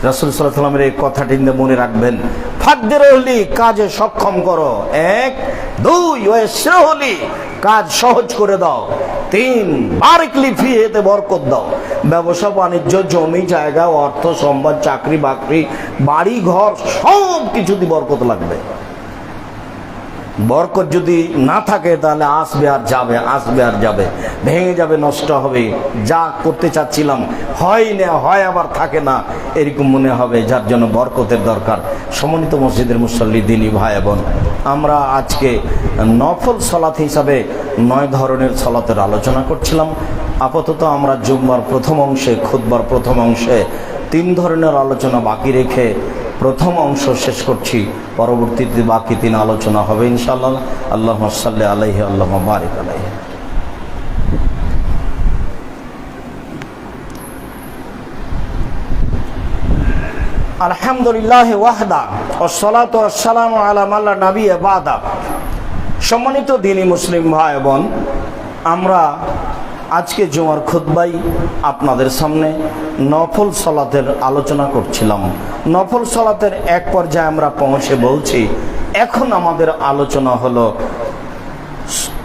রাসূল সাল্লাল্লাহু আলাইহি ওয়াসাল্লামের এই কথাটি মনে রাখবেন। ফাকদের হলি, কাজে সক্ষম করো। 1 2 ওয়াসরহলি, কাজ সহজ করে দাও। 3 বারিকলি ফিহিতে, বরকত দাও। ব্যবসা বাণিজ্য, জমি জায়গা, অর্থ সম্পদ, চাকরি বাকরি, বাড়ি ঘর, সব কিছুতে বরকত লাগবে। বরকত যদি না থাকে তাহলে আসবে আর যাবে, আসবে আর যাবে, ভেঙে যাবে, নষ্ট হবে। যা করতে চাচ্ছিলাম হয় না, হয় আবার থাকে না, এরকম মনে হবে। যার জন্য বরকতের দরকার। সম্মানিত মসজিদের মুসল্লি, দিনী ভাই বোন, আমরা আজকে নফল সালাত হিসাবে 9 ধরনের সালাতের আলোচনা করছিলাম। আপাতত আমরা জুম্মার প্রথম অংশে, খুতবার প্রথম অংশে 3 ধরনের আলোচনা বাকি রেখে প্রথম অংশ শেষ করছি। পরবর্তীতে বাকি 3 আলোচনা হবে ইনশাআল্লাহ। আল্লাহুম্মা সাল্লি আলাইহি, আল্লাহুম্মা বারিক আলাইহি। আলহামদুলিল্লাহ ওয়াহদা, ওয়াসসালাতু ওয়াসসালামু আলা মান লা নাবিয়্যা বাদা। সম্মানিত দ্বীনি মুসলিম ভাই বোন, আমরা আজকে জুমার খুতবায় আপনাদের সামনে নফল সালাতের আলোচনা করছিলাম। নফল সালাতের এক পর্যায়ে আমরা পৌঁছে বলছি, এখন আমাদের আলোচনা হলো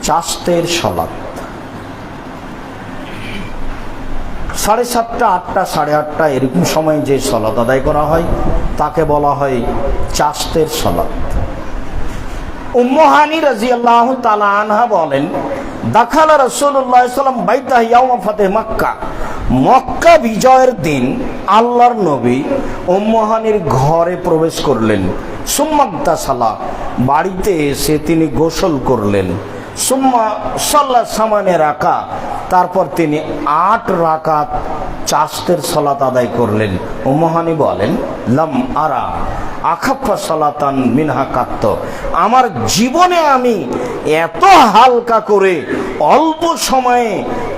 চাশতের সালাত। 7:30, 8টা, 8:30 এরকম সময় যে সালাত আদায় করা হয় তাকে বলা হয় চাশতের সালাত। উম্মু হানি রাদিয়াল্লাহু তাআলা আনহা বলেন, দাখালা রাসূলুল্লাহ সাল্লাল্লাহু আলাইহি ওয়াসাল্লাম বাইতাহ ইয়াউমা ফাতহ মক্কা। মক্কা বিজয়ের দিন আল্লাহর নবী উম্মু হানির ঘরে প্রবেশ করলেন। সুম্মা সালা, বাড়িতে এসে তিনি গোসল করলেন। সুম্মা সাল্লা সামানে রাকা, তারপর তিনি 8 রাকাত চাশতের সালাত আদায় করলেন। উম্মু হানি বলেন, লাম আরা আখাফা সালাতান মিনহা কাত্ত, আমার জীবনে আমি এত হালকা করে অল্প সময়ে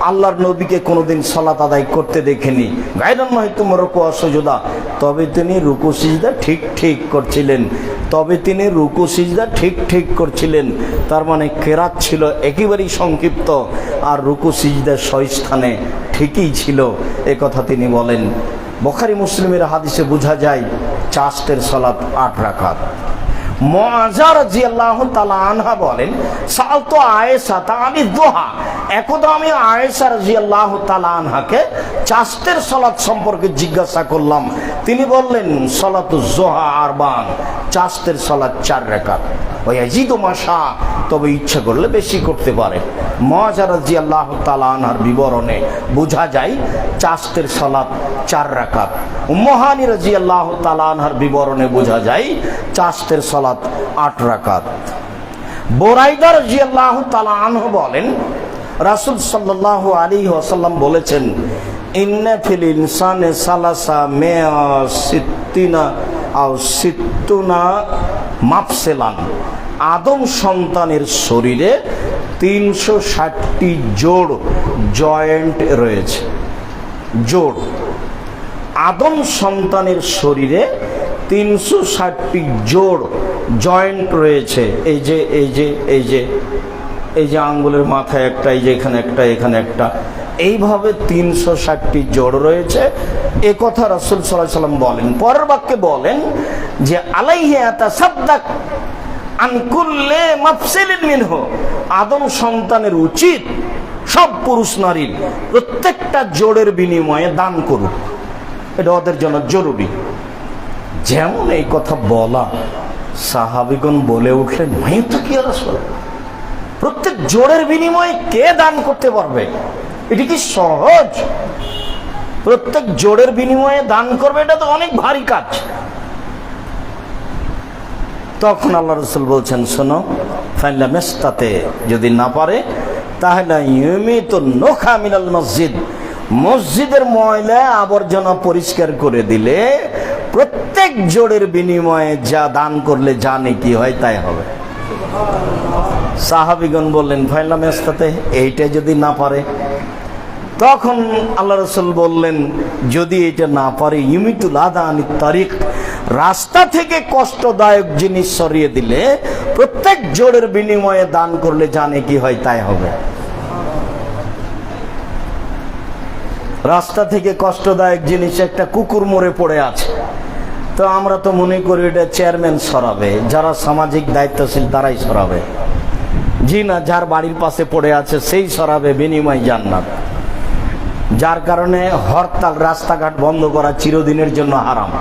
আল্লাহর নবীকে কোনোদিন সালাত আদায় করতে দেখিনি। গায়রান মাহিতুম রুকু ওয়া সুজুদা, তবে তিনি রুকু সিজদা ঠিক ঠিক করছিলেন, তবে তিনি রুকু সিজদা ঠিক ঠিক করছিলেন। তার মানে কেরাত ছিল একেবারেই সংক্ষিপ্ত, আর রুকু সিজদা স্থানে ঠিকই ছিল, এ কথা তিনি বলেন। বুখারী মুসলিমের হাদিসে বোঝা যায় চাশতের সালাত 8 রাকাত। মুআযা রাদিয়াল্লাহু তাআলা আনহা বলেন, সালতু আয়েশা তাআনি দুহা, একদা আমি আয়েশা রাদিয়াল্লাহু তাআলা আনহাকে চাশতের সালাত সম্পর্কে জিজ্ঞাসা করলাম। তিনি বললেন, সালাতুজ যুহা আরবান, চাশতের সালাত 4 রাকাত। ওয়া ইয়াজিদু মাশা, তবে ইচ্ছা করলে বেশি করতে পারে। মুআযা রাদিয়াল্লাহু তাআলা আনহার বিবরণে বোঝা যায় চাশতের সালাত 4 রাকাত। উম্মু হানি রাদিয়াল্লাহু তাআলা আনহার বিবরণে বোঝা যায় চাশতের সালাত 8 রাকাত। বুরাইদা রাদিয়াল্লাহু তাআলা আনহু বলেন, রাসূল সাল্লাল্লাহু আলাইহি ওয়াসাল্লাম বলেছেন, ইন্না ফিল ইনসানে সালাসা মিয়া সিত্তিনা আও সিত্তুনা মাফসিলান, আদম সন্তানের শরীরে 360টি জোড় জয়েন্ট রয়েছে। জোড়, আদম সন্তানের শরীরে 360টি জোড় জয়েন্ট রয়েছে। এই যে এই যে এই যে এই যে আঙ্গুলের মাথায় একটা, এই যে এখানে একটা, এখানে একটা, এইভাবে 360টি জোড় রয়েছে, এ কথা রাসূল সাল্লাল্লাহু আলাইহি ওয়াসাল্লাম বলেন। পরের বাক্যে বলেন যে আলাইহি আতাসাদ্দাক আন কুল্লি মাফসিলিন মিনহু, আদম সন্তানের উচিত সব পুরুষ নারীর প্রত্যেকটা জোড়ের বিনিময়ে দান করুক, এটা ওদের জন্য জরুরি। যেমন এই কথা বলা, সাহাবীগণ বলে উঠলেন, মাই তো কি রাসূল, প্রত্যেক জোড়ের বিনিময়ে কে দান করতে পারবে? এটি কি সহজ? প্রত্যেক জোড়ের বিনিময়ে দান করবে, এটা তো অনেক ভারী কাজ। তখন আল্লাহ রাসূল বলছেন, শোনো, ফাইলা মেস্তাতে, যদি না পারে তাহলে ইউমিতুন নোখা মিনাল মসজিদ, মসজিদের ময়লা আবর্জনা পরিষ্কার করে দিলে প্রত্যেক জোড়ের বিনিময়ে যা দান করলে যা নেকি হয় তাই হবে। সাহাবীগণ বললেন, ফাইলা মেস্তাতে, এইটা যদি না পারে? তখন আল্লাহ রাসূল বললেন, যদি এটা না পারে, ইউমিতুল আদা আনিত তারিক, রাস্তা থেকে কষ্টদায়ক জিনিস সরিয়ে দিলে প্রত্যেক জোড়ের বিনিময়ে দান করলে জানে কি হয় তাই হবে। রাস্তা থেকে কষ্টদায়ক জিনিস, একটা কুকুর মরে পড়ে আছে, তো আমরা তো মনে করি এটা চেয়ারম্যান সরাবে, যারা সামাজিক দায়িত্বশীল তারাই সরাবে। জি না, যার বাড়ির পাশে পড়ে আছে সেই সরাবে, বিনিময় জান্নাত। যার কারণে হরতাল, রাস্তাঘাট বন্ধ করা চিরদিনের জন্য হারাম।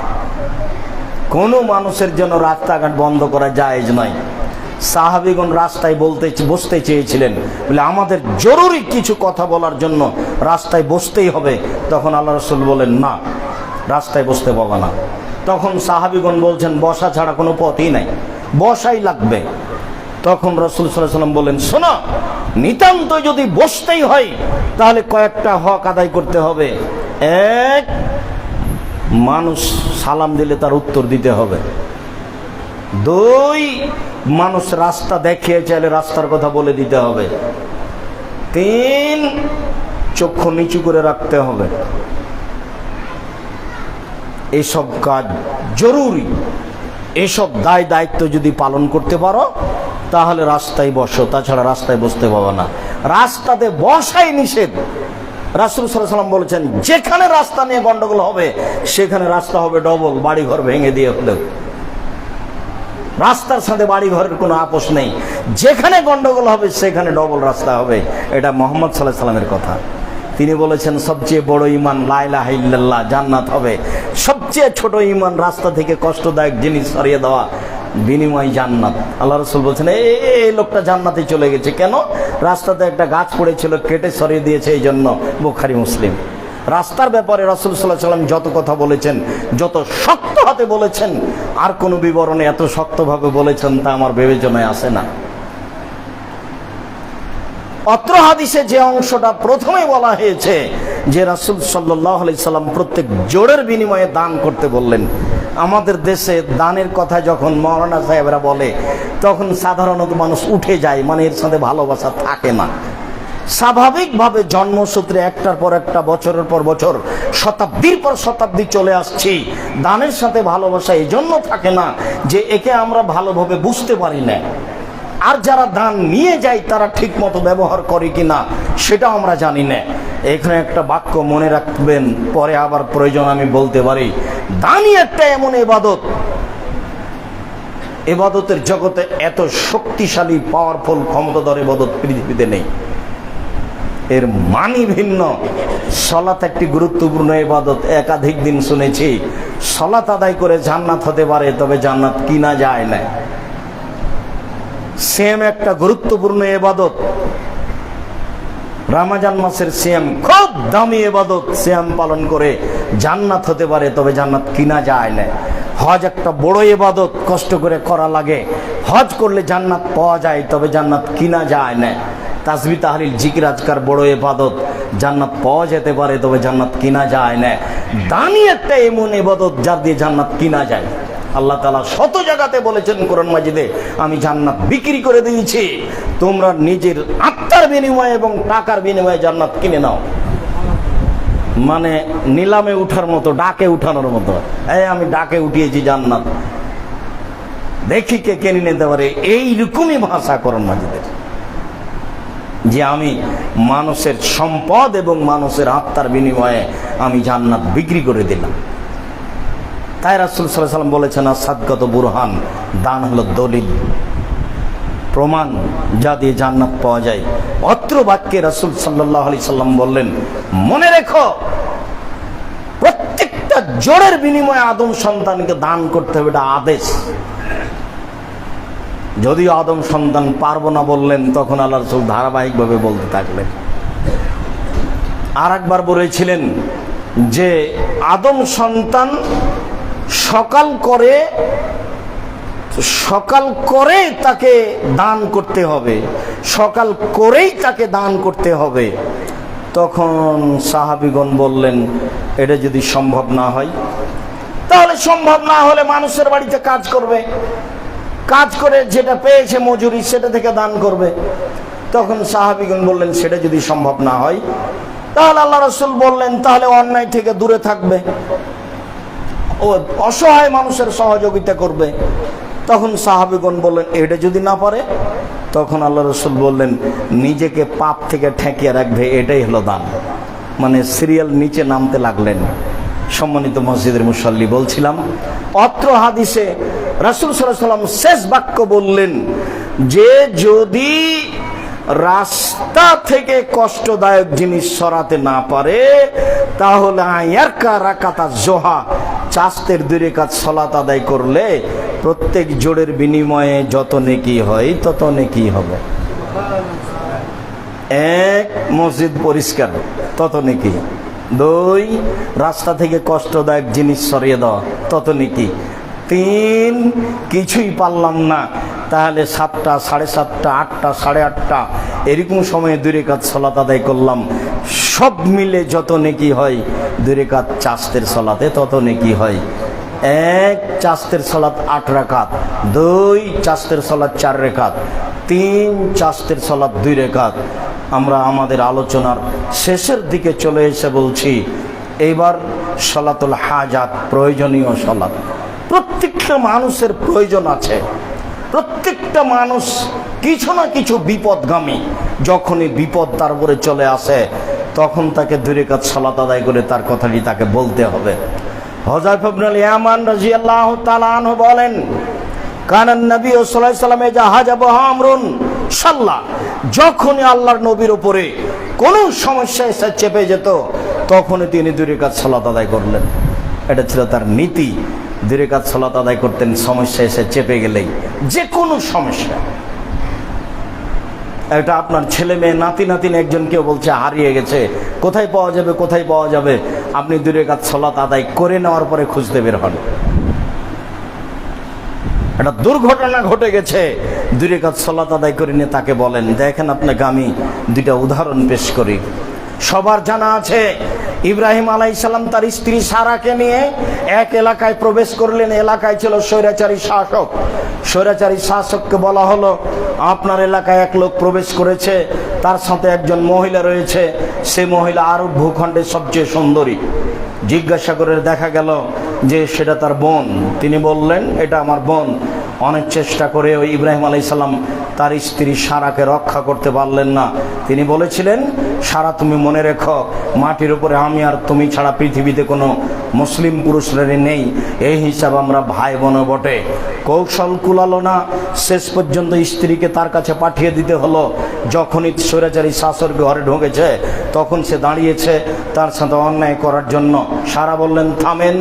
কোনো মানুষের জন্য রাস্তাঘাট বন্ধ করা জায়েজ নয়। সাহাবীগণ রাস্তায় বসতে চেয়েছিলেন, বলে আমাদের জরুরি কিছু কথা বলার জন্য রাস্তায় বসতেই হবে। তখন আল্লাহ রাসূল বলেন, না, রাস্তায় বসতে পাবা না। তখন সাহাবীগণ বলছেন, বসা ছাড়া কোনো পথই নাই, বসাই লাগবে। তখন রাসূল সাল্লাল্লাহু আলাইহি ওয়াসাল্লাম বলেন, শোনো, নিতান্ত যদি বসতেই হয় তাহলে কয়েকটা হক আদায় করতে হবে। এক, মানুষ সালাম দিলে তার উত্তর দিতে হবে। দুই, মানুষ রাস্তা দেখিয়ে চাইলে রাস্তার কথা বলে দিতে হবে। তিন, চক্ষু নিচু করে রাখতে হবে। এসব কাজ জরুরি। এসব দায়িত্ব যদি পালন করতে পারো তাহলে রাস্তায় বসো, তাছাড়া রাস্তায় বসতে পাবো না। রাস্তাতে বসাই নিষেধ। রাসূল সাল্লাল্লাহু আলাইহি ওয়াসাল্লাম বলেছেন, যেখানে রাস্তা নিয়ে গন্ডগোল হবে সেখানে রাস্তা হবে ডবল, বাড়িঘর ভেঙে দিয়ে হলেও। রাস্তার সাথে বাড়িঘরের কোনো আপোষ নেই, যেখানে গন্ডগোল হবে সেখানে ডবল রাস্তা হবে। এটা মুহাম্মদ সাল্লাল্লাহু আলাইহি ওয়াসাল্লামের কথা। তিনি বলেছেন, সবচেয়ে বড় ঈমান লা ইলাহা ইল্লাল্লাহ, জান্নাত হবে। সবচেয়ে ছোট ঈমান রাস্তা থেকে কষ্টদায়ক জিনিস সরিয়ে দেওয়া, বিনিময় জান্নাত। আল্লাহ রাসূল বলছেন, এই লোকটা জান্নাতে চলে গেছে। কেন? রাস্তাতে একটা গাছ পড়েছিল, কেটে সরিয়ে দিয়েছে, এই জন্য। বুখারী, মুসলিম। রাস্তার ব্যাপারে রাসূল সাল্লাল্লাহু আলাইহি ওয়াসাল্লাম যত কথা বলেছেন, যত শক্ত হাতে বলেছেন, আর কোনো বিবরণে এত শক্তভাবে বলেছেন তা আমার বিবেচনায় আসে না। অত্র হাদিসে যে অংশটা প্রথমে বলা হয়েছে যে রাসূল সাল্লাল্লাহু আলাইহি সাল্লাম প্রত্যেক জোড়ের বিনিময়ে দান করতে বললেন, আমাদের দেশে দানের কথা যখন মাওলানা সাহেবরা বলে তখন সাধারণত মানুষ উঠে যায়, মানে এর সাথে ভালোবাসা থাকে না। স্বাভাবিকভাবে জন্মসূত্রে একটার পর একটা, বছরের পর বছর, শতাব্দীর পর শতাব্দী চলে আসছি, দানের সাথে ভালোবাসা এই জন্য থাকে না যে একে আমরা ভালোভাবে বুঝতে পারি না। আর যারা দান নিয়ে যায় তারা ঠিক মতো ব্যবহার করে কিনা সেটা আমরা জানি না। এখানে একটা বাক্য মনে রাখবেন, পরে আবার প্রয়োজন আমি বলতে পারি। দানই একটা এমন ইবাদত, ইবাদতের জগতে এত শক্তিশালী, পাওয়ারফুল, ক্ষমতাধর ইবাদত পৃথিবীতে নেই। এর মানি ভিন্ন। সালাত একটি গুরুত্বপূর্ণ ইবাদত। একাধিক দিন শুনেছি সালাত আদায় করে জান্নাত হতে পারে, তবে জান্নাত কিনা যায় না। সিয়াম একটা গুরুত্বপূর্ণ ইবাদত। রমজান মাসের সিয়াম খুব দামি ইবাদত। সিয়াম পালন করে জান্নাত হতে পারে, তবে জান্নাত কিনা যায় না। হজ একটা বড় ইবাদত, কষ্ট করে করা লাগে। হজ করলে জান্নাত পাওয়া যায়, তবে জান্নাত কিনা যায় না। তাসবিহ, তাহলিল, জিকির, আজকার বড় ইবাদত, জান্নাত পাওয়া যেতে পারে, তবে জান্নাত কিনা যায় না। দানই একটা এমন ইবাদত যার দিয়ে জান্নাত কিনা যায়। আল্লাহ তাআলা শত জায়গাতে বলেছেন কোরআন মাজিদে, আমি জান্নাত বিক্রি করে দিয়েছি, তোমরা নিজের আত্মার বিনিময়ে এবং টাকার বিনিময়ে জান্নাত কিনে নাও। মানে নিলামে উঠার মতো, ডাকে উঠানোর মতো। আমি ডাকে উঠিয়েছি জান্নাত, দেখি কে কিনে নিতে পারে। এইরকমই ভাষা কোরআন মাজিদের, যে আমি মানুষের সম্পদ এবং মানুষের আত্মার বিনিময়ে আমি জান্নাত বিক্রি করে দিলাম। তাই রাসূল সাল্লাল্লাহু আলাইহি ওয়াসাল্লাম বলেছেন, সাদকাত বুরহান, দান হলো দলিল, প্রমাণ, যা দিয়ে জান্নাত পাওয়া যায়। অত্র বাক্যে রাসূল সাল্লাল্লাহু আলাইহি সাল্লাম বললেন, মনে রেখো, প্রত্যেকটা জোড়ের বিনিময়ে আদম সন্তানকে দান করতে হবে, এটা আদেশ। যদিও আদম সন্তান পারবো না বললেন, তখন আল্লাহ রাসূল ধারাবাহিকভাবে বলতে থাকলেন। আর একবার বলেছিলেন, যে আদম সন্তান সকাল করে তাকে দান করতে হবে, সকাল করেই তাকে দান করতে হবে। তখন সাহাবীগণ বললেন, এটা যদি সম্ভব না হয়, তাহলে সম্ভব না হলে মানুষের বাড়িতে কাজ করবে, কাজ করে যেটা পেয়েছে মজুরি সেটা থেকে দান করবে। তখন সাহাবীগণ বললেন, সেটা যদি সম্ভব না হয়, তাহলে আল্লাহ রাসূল বললেন, তাহলে অন্যায় থেকে দূরে থাকবে, ও অসহায় মানুষের সহযোগিতা করবে। তখন সাহাবীগণ বললেন, এটা যদি না পারে, তখন আল্লাহ রাসূল বললেন, নিজেকে পাপ থেকে ঠেকিয়ে রাখবে, এটাই হলো দান। মানে সিরিয়াল নিচে নামতে লাগলেন। সম্মানিত মসজিদের মুসল্লি, বলছিলাম অত্র হাদিসে রাসূল সাল্লাল্লাহু আলাইহি ওয়াসাল্লাম শেষ বাক্য বললেন যে যদি রাস্তা থেকে কষ্টদায়ক জিনিস সরাতে না পারে, তাহলে আয়ারকা রাকাতা জোহা, চাস্তের 2 রাকাত সালাত আদায় করলে প্রত্যেক জোড়ের বিনিময়ে যত নেকি হয় তত নেকি হবে। এক, মসজিদ পরিষ্কার, তত নেকি। 2, রাস্তা থেকে কষ্টদায়ক জিনিস সরিয়ে দেওয়া, তত নেকি। 3, কিছুই পারলাম না, তাহলে 7টা, 7:30, 8টা, 8:30 এরকম সময়ে 2 রাকাত সালাত আদায় করলাম, সব মিলে যত নেকি হয় 2 রাকাত চাস্তের সালাতে তত নেকি হয়। 1, চাস্তের সালাত 8 রাকাত, 2, চাস্তের সালাত 4 রাকাত, 3, চাস্তের সালাত 2 রাকাত। আমরা আমাদের আলোচনার শেষের দিকে চলে এসে বলছি, এইবার সালাতুল হাজাত, প্রয়োজনীয় সালাত। প্রত্যেকটা মানুষের প্রয়োজন আছে, প্রত্যেকটা মানুষ কিছু না কিছু বিপদগামী। যখনই বিপদ তার উপরে চলে আসে, তখন তাকে 2 রাকাত সালাত আদায় করে তার কথাটি তাকে বলতে হবে। হুযায়ফা ইবনুল ইয়ামান রাদিয়াল্লাহু তাআলা আনহু বলেন, কানান নবী সাল্লাল্লাহু আলাইহি ওয়াসাল্লাম জাহাজাবু আমরুন সাল্লাহ, যখনই আল্লাহর নবীর উপরে কোনো সমস্যা এসে চেপে যেত, তখনই তিনি 2 রাকাত সালাত আদায় করলেন। এটা ছিল তার নীতি। 2 রাকাত সালাত আদায় করতেন সমস্যা এসে চেপে গেলেই, যে কোনো সমস্যা। এটা আপনার ছেলে মেয়ে, নাতি নাতিন একজন কেউ বলছে হারিয়ে গেছে, কোথায় পাওয়া যাবে, কোথায় পাওয়া যাবে, আপনি 2 রাকাত সালাত আদায় করে নেওয়ার পরে খুঁজতে বের হন। একটা দুর্ঘটনা ঘটে গেছে, 2 রাকাত সালাত আদায় করে নিয়ে তাকে বলেন। দেখেন আপনাকে আমি 2টা উদাহরণ পেশ করি। সবার জানা আছে, ইব্রাহিম আলাইহিস সালাম তার স্ত্রী সারাকে নিয়ে এক এলাকায় প্রবেশ করলেন। এলাকায় ছিল স্বৈরাচারী শাসক। স্বৈরাচারী শাসককে বলা হলো, আপনার এলাকায় এক লোক প্রবেশ করেছে, তার সাথে একজন মহিলা রয়েছে, সে মহিলা আরব ভূখণ্ডের সবচেয়ে সুন্দরী। জিজ্ঞাসা করে দেখা গেল যে সেটা তার বোন। তিনি বললেন, এটা আমার বোন। অনেক চেষ্টা করে ওই ইব্রাহিম আলাইহিস সালাম তার স্ত্রী সারাকে রক্ষা করতে পারলেন না। তিনি বলেছিলেন, সারা তুমি মনে রেখো, মাটির উপরে আমি আর তুমি ছাড়া পৃথিবীতে কোনো মুসলিম পুরুষের নেই, এই হিসাব আমরা ভাই বোন বটে। কৌশল কুলালো না, শেষ পর্যন্ত স্ত্রীকে তার কাছে পাঠিয়ে দিতে হলো। যখনই স্বৈরাচারী শাসক ঘরে ঢুকেছে, তখন সে দাঁড়িয়েছে তার সাথে অন্যায় করার জন্য। সারা বললেন, থামেন,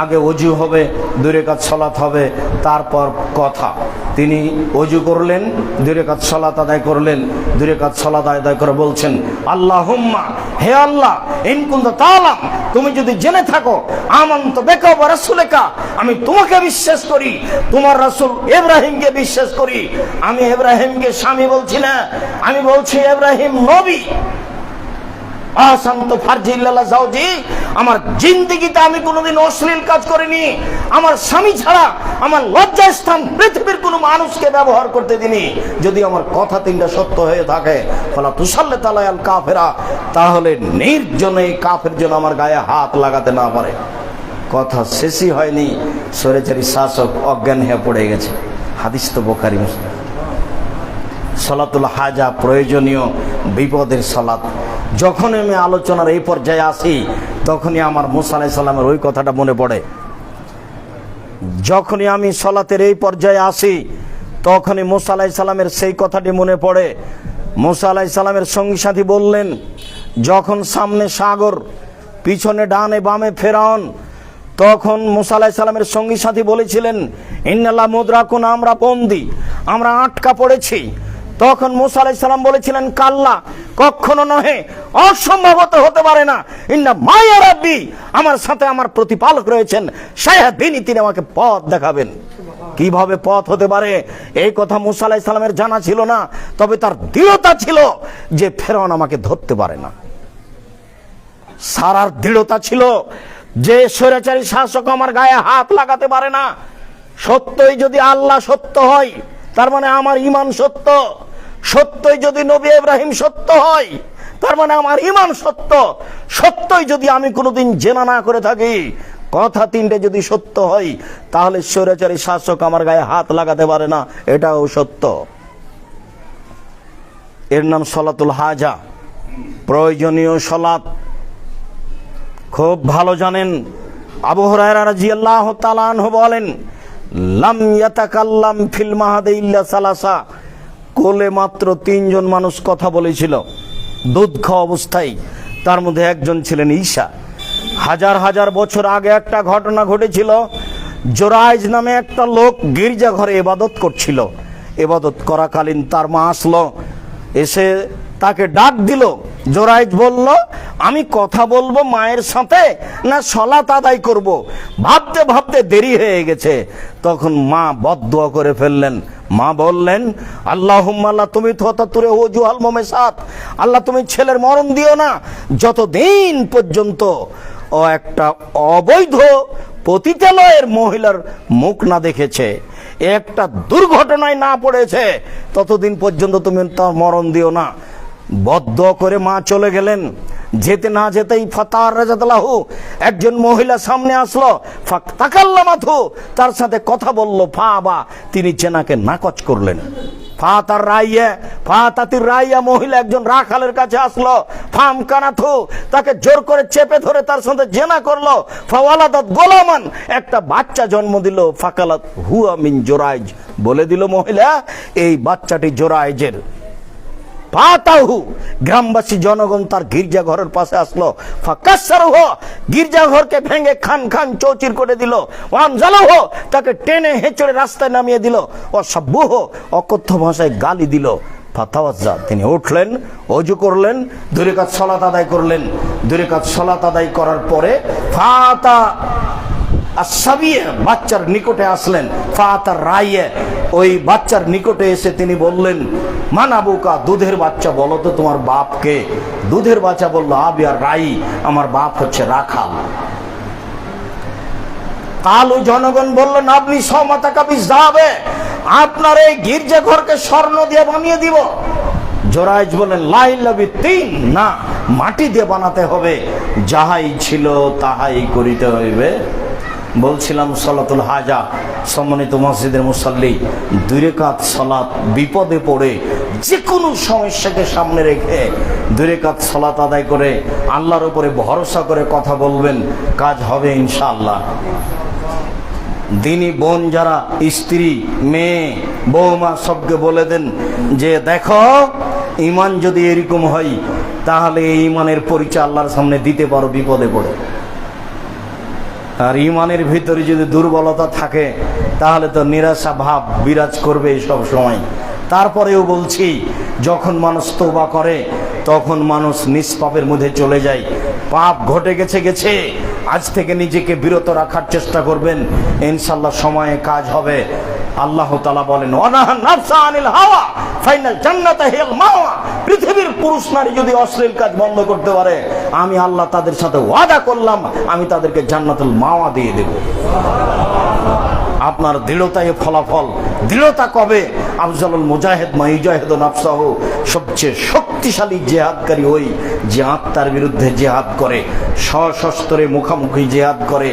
আগে ওযু হবে, 2 রাকাত সালাত হবে, তারপর কথা। তিনি ওযু করলেন, 2 রাকাত সালাত আদায় করলেন। 2 রাকাত সালাত আদায় করে বলছেন, আল্লাহুম্মা, হে আল্লাহ, ইন কুনতা তাআলাম, তুমি যদি জেনে থাকো, আমানতু বিকা ওয়া রাসূলিকা, আমি তোমাকে বিশ্বাস করি, তোমার রাসূল ইব্রাহিমকে বিশ্বাস করি। আমি ইব্রাহিমকে স্বামী বলছি না, আমি বলছি ইব্রাহিম নবী। আসান্ত ফারজিল্লাহ জাওজি, আমার জিন্দেগিতে আমি কোনোদিন অশ্লীল কাজ করিনি। আমার স্বামী ছাড়া আমার লজ্জাস্থান পৃথিবীর কোনো মানুষকে ব্যবহার করতে দিনি। যদি আমার কথা 3টা সত্য হয়ে থাকে, ফালা তুসাল্লিত আলাল কাফেরা, তাহলে নির্জনে কাফের যেন আমার গায়ে হাত লাগাতে না পারে। কথা শেষই হয়নি, স্বৈরাচারী শাসক অজ্ঞান হয়ে পড়ে গেছে। হাদিস তো বুখারী মুসলিম। সালাতুল হাজা, প্রয়োজনীয় বিপদের সালাত। যখন আমি আলোচনার এই পর্যায়ে আসি, তখনই আমার মুসা আলাইহিস সালামের ওই কথাটা মনে পড়ে। যখনই আমি সালাতের এই পর্যায়ে আসি, তখনই মুসা আলাইহিস সালামের সেই কথাটি মনে পড়ে। মুসা আলাইহিস সালামের সঙ্গী সাথী বললেন, যখন সামনে সাগর, পিছনে ডানে বামে ফেরাউন, তখন মুসা আলাইহিস সালামের সঙ্গী সাথী বলেছিলেন, ইন্নাল্লাহ মুদরাকুন, আমরা বন্দী, আমরা আটকা পড়েছি।
তখন মুসা আলাইহিস সালাম বলেছিলেন, কাল্লা, কখনো নহে, অসম্ভবত হতে পারে না। ইন্না মায়া রাব্বি, আমার সাথে আমার প্রতিপালক রয়েছেন, সায়াহদিনী, তিনি আমাকে পথ দেখাবেন। কিভাবে পথ হতে পারে এই কথা মুসা আলাইহিস সালামের জানা ছিল না, তবে তার দৃঢ়তা ছিল যে ফেরাউন আমাকে ধরতে পারে না। সারার দৃঢ়তা ছিল যে স্বৈরাচারী শাসক আমার গায়ে হাত লাগাতে পারে না। সত্যই যদি আল্লাহ সত্য হয়, তার মানে আমার ঈমান সত্য। সত্যই যদি নবী ইব্রাহিম সত্য হয়, তার মানে আমার ঈমান সত্য। সত্যই যদি আমি কোনোদিন জেনা না করে থাকি, কথা তিনটে যদি সত্য হয়, তাহলে স্বৈরাচারী শাসক আমার গায়ে হাত লাগাতে পারে না, এটাও সত্য। এর নাম সলাতুল হাজা, প্রয়োজনীয় সলাত। খুব ভালো জানেন, আবু হুরায়রা রাদিয়াল্লাহু তাআলা আনহু বলেন, লাম ইয়াতাকাল্লাম ফিল মাহাদি ইল্লা সালাসা, কোলে মাত্র 3 জন মানুষ কথা বলেছিল দুধ খাওয়া অবস্থায়, তার মধ্যে একজন ছিলেন ঈসা। হাজার হাজার বছর আগে একটা ঘটনা ঘটেছিল। জোরাইজ নামে একটা লোক গির্জা ঘরে ইবাদত করছিল। ইবাদত করাকালীন তার মা আসলো, এসে তাকে ডাক দিল। জোরাইজ বলল, আমি কথা বলবো মায়ের সাথে না সালাত আদায় করব। ভাবতে ভাবতে দেরি হয়ে গেছে। তখন মা বদদুয়া করে ফেললেন। মা বললেন, আল্লাহুম্মা লা তুমি তুরে ওজুহাল মুমিসাত, আল্লাহ তুমি ছেলের মরণ দিও না যতদিন পর্যন্ত ও একটা অবৈধ পতিতালয়ের মহিলার মুখ না দেখেছে, একটা দুর্ঘটনায় না পড়েছে, ততদিন পর্যন্ত তুমি তার মরণ দিও না। বদদুয়া করে মা চলে গেলেন। যেতে না যেতেই ফাতার রাজাতালাহু, একজন মহিলা সামনে আসলো, ফাতাকাল্লামাতু, তার সাথে কথা বলল। ফাবা, তিনি জেনাকে নাকচ করলেন। ফাতাতির রাইয়া, মহিলা একজন রাখালের কাছে আসলো। ফামকানাথু, তাকে জোর করে চেপে ধরে তার সাথে জেনা করলো। ফাওয়ালাদাত গোলামান, একটা বাচ্চা জন্ম দিল। ফাকালাত হুয়া মিন জোরাইজ, বলে দিল মহিলা, এই বাচ্চাটি জোরাইজের। ফাতাহু, গ্রামবাসী জনগণ তার গির্জা ঘরের পাশে আসলো। ফাকাসসারহু, গির্জা ঘরকে ভেঙে খান খান চৌচির করে দিল। ওয়ানজালাহু, তাকে টেনে হেঁচড়ে রাস্তায় নামিয়ে দিল। ওয়াসাব্বুহু, অকথ্য ভাষায় গালি দিল। ফাতাওয়াজ্জা, তিনি উঠলেন, ওযু করলেন, 2 রাকাত সালাত আদায় করলেন। 2 রাকাত সালাত আদায় করার পরে ফাতা আসাবিয়া, বাচ্চার নিকটে আসলেন। ফাতার রাইয়ে, ওই বাচ্চার নিকটে এসে তিনি বললেন, মান আবুকা, দুধের বাচ্চা, বলো তো তোমার বাপকে। দুধের বাচ্চা বলল, আবিয়া রাই, আমার বাপ হচ্ছে রাখাল। কালু, জনগণ বললেন, আপনি সমাতা কাবিজ যাবে, আপনার এই গির্জা ঘরকে স্বর্ণ দিয়ে বানিয়ে দিব। জোরাইজ বলেন, লাইল্লাবি 3, না, মাটি দিয়ে বানাতে হবে, যাহাই ছিল তাহাই করিতে হইবে। বলছিলাম সলাতুল হাজা, সম্মানিত মসজিদের মুসাল্লি, 2 রাকাত সালাত বিপদে পড়ে যে কোনো সমস্যাকে সামনে রেখে 2 রাকাত সালাত আদায় করে আল্লাহর উপরে ভরসা করে কথা বলবেন, কাজ হবে ইনশাআল্লাহ। দিনী বোন যারা, স্ত্রী, মেয়ে, বৌমা, সবকে বলে দেন যে দেখো, ঈমান যদি এরকম হয়, তাহলে এই ঈমানের পরিচয় আল্লাহর সামনে দিতে পারো বিপদে পড়ে। আর ঈমানের ভিতরে যদি দুর্বলতা থাকে, তাহলে তো নিরাশা ভাব বিরাজ করবে সব সময়। তারপরেও বলছি, যখন মানুষ তওবা করে, তখন মানুষ নিষ্পাপের মধ্যে চলে যায়। পাপ ঘটে গেছে, আজ থেকে নিজেকে বিরত রাখার চেষ্টা করবেন, ইনশাআল্লাহ সময়ে কাজ হবে। আল্লাহ তাআলা বলেন, ওয়ানাহান নাফসা আনিল হাওয়া ফাইনাল জান্নাতা হিয়াল মাওয়া, পৃথিবীর পুরুষ নারী যদি অশ্লীল কাজ বন্ধ করতে পারে, আমি আল্লাহ তাদের সাথে ওয়াদা করলাম, আমি তাদেরকে জান্নাতুল মাওয়া দিয়ে দেব। আপনার দৃঢ়তায় ফলাফল। দৃঢ়তা কবে? আফজালুল মুজাহিদ মা ইউজাহিদু নাফসাহু, সবচেয়ে শক্তিশালী জিহাদকারী ওই যে আত্মার বিরুদ্ধে জিহাদ করে, সশস্ত্রে মুখামুখি জিহাদ করে,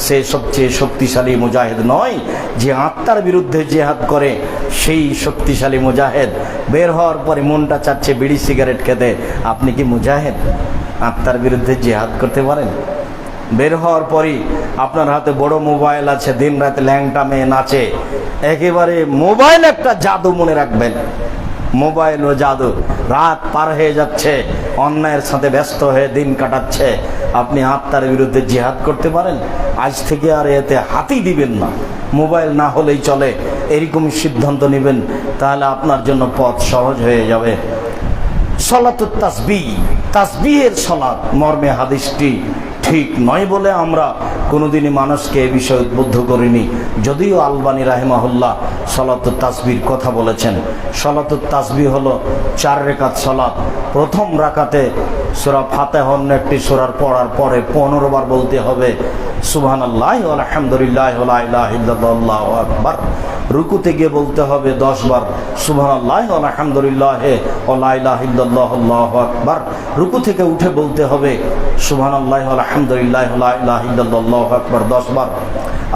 সে সবচেয়ে শক্তিশালী মুজাহিদ নয়। যে আত্মার বিরুদ্ধে জিহাদ করে সেই শক্তিশালী মুজাহিদ। বের হওয়ার পরে মনটা চাচ্ছে বিড়ি সিগারেট খেতে, আপনি কি মুজাহিদ? আত্মার বিরুদ্ধে জিহাদ করতে পারেন? বের হওয়ার পরই আপনার হাতে বড় মোবাইল আছে, দিন রাতে ল্যাংটা মেয়ে নাচে, একেবারে মোবাইল একটা জাদু, মনে রাখবেন, মোবাইল ও জাদু। রাত পার হয়ে যাচ্ছে, অন্যায়ের সাথে ব্যস্ত হয়ে দিন কাটাচ্ছে, আপনি আত্মার বিরুদ্ধে জিহাদ করতে পারেন? আজ থেকে আর এতে হাতই দিবেন না।
মোবাইল না হলেই চলে, এরকম সিদ্ধান্ত নেবেন, তাহলে আপনার জন্য পথ সহজ হয়ে যাবে। সলাতুত তাসবিহ, তাসবিহের সলাত মর্মে হাদিসটি ঠিক নয় বলে আমরা কোনোদিনই মানুষকে এ বিষয়ে উদ্বুদ্ধ করিনি। যদিও আলবানী রাহিমাহুল্লাহ সলাতুত তাসবিহর কথা বলেছেন। সলাতুত তাসবিহ হলো 4 রাকাত সলাত। প্রথম রাকাতে সূরা ফাতিহা অন্য একটি সূরার পড়ার পরে 15 বার বলতে হবে সুবহানাল্লাহি ওয়া আলহামদুলিল্লাহি ওয়া লা ইলাহা ইল্লাল্লাহু আল্লাহু আকবার। রুকুতে গিয়ে বলতে হবে 10 বার সুবহানাল্লাহি ওয়া আলহামদুলিল্লাহি ওয়া লা ইলাহা ইল্লাল্লাহু আল্লাহু আকবার। রুকু থেকে উঠে বলতে হবে সুবহানাল্লাহি ওয়া আলহামদুলিল্লাহি ওয়া লা ইলাহা ইল্লাল্লাহু আল্লাহু আকবার 10 বার।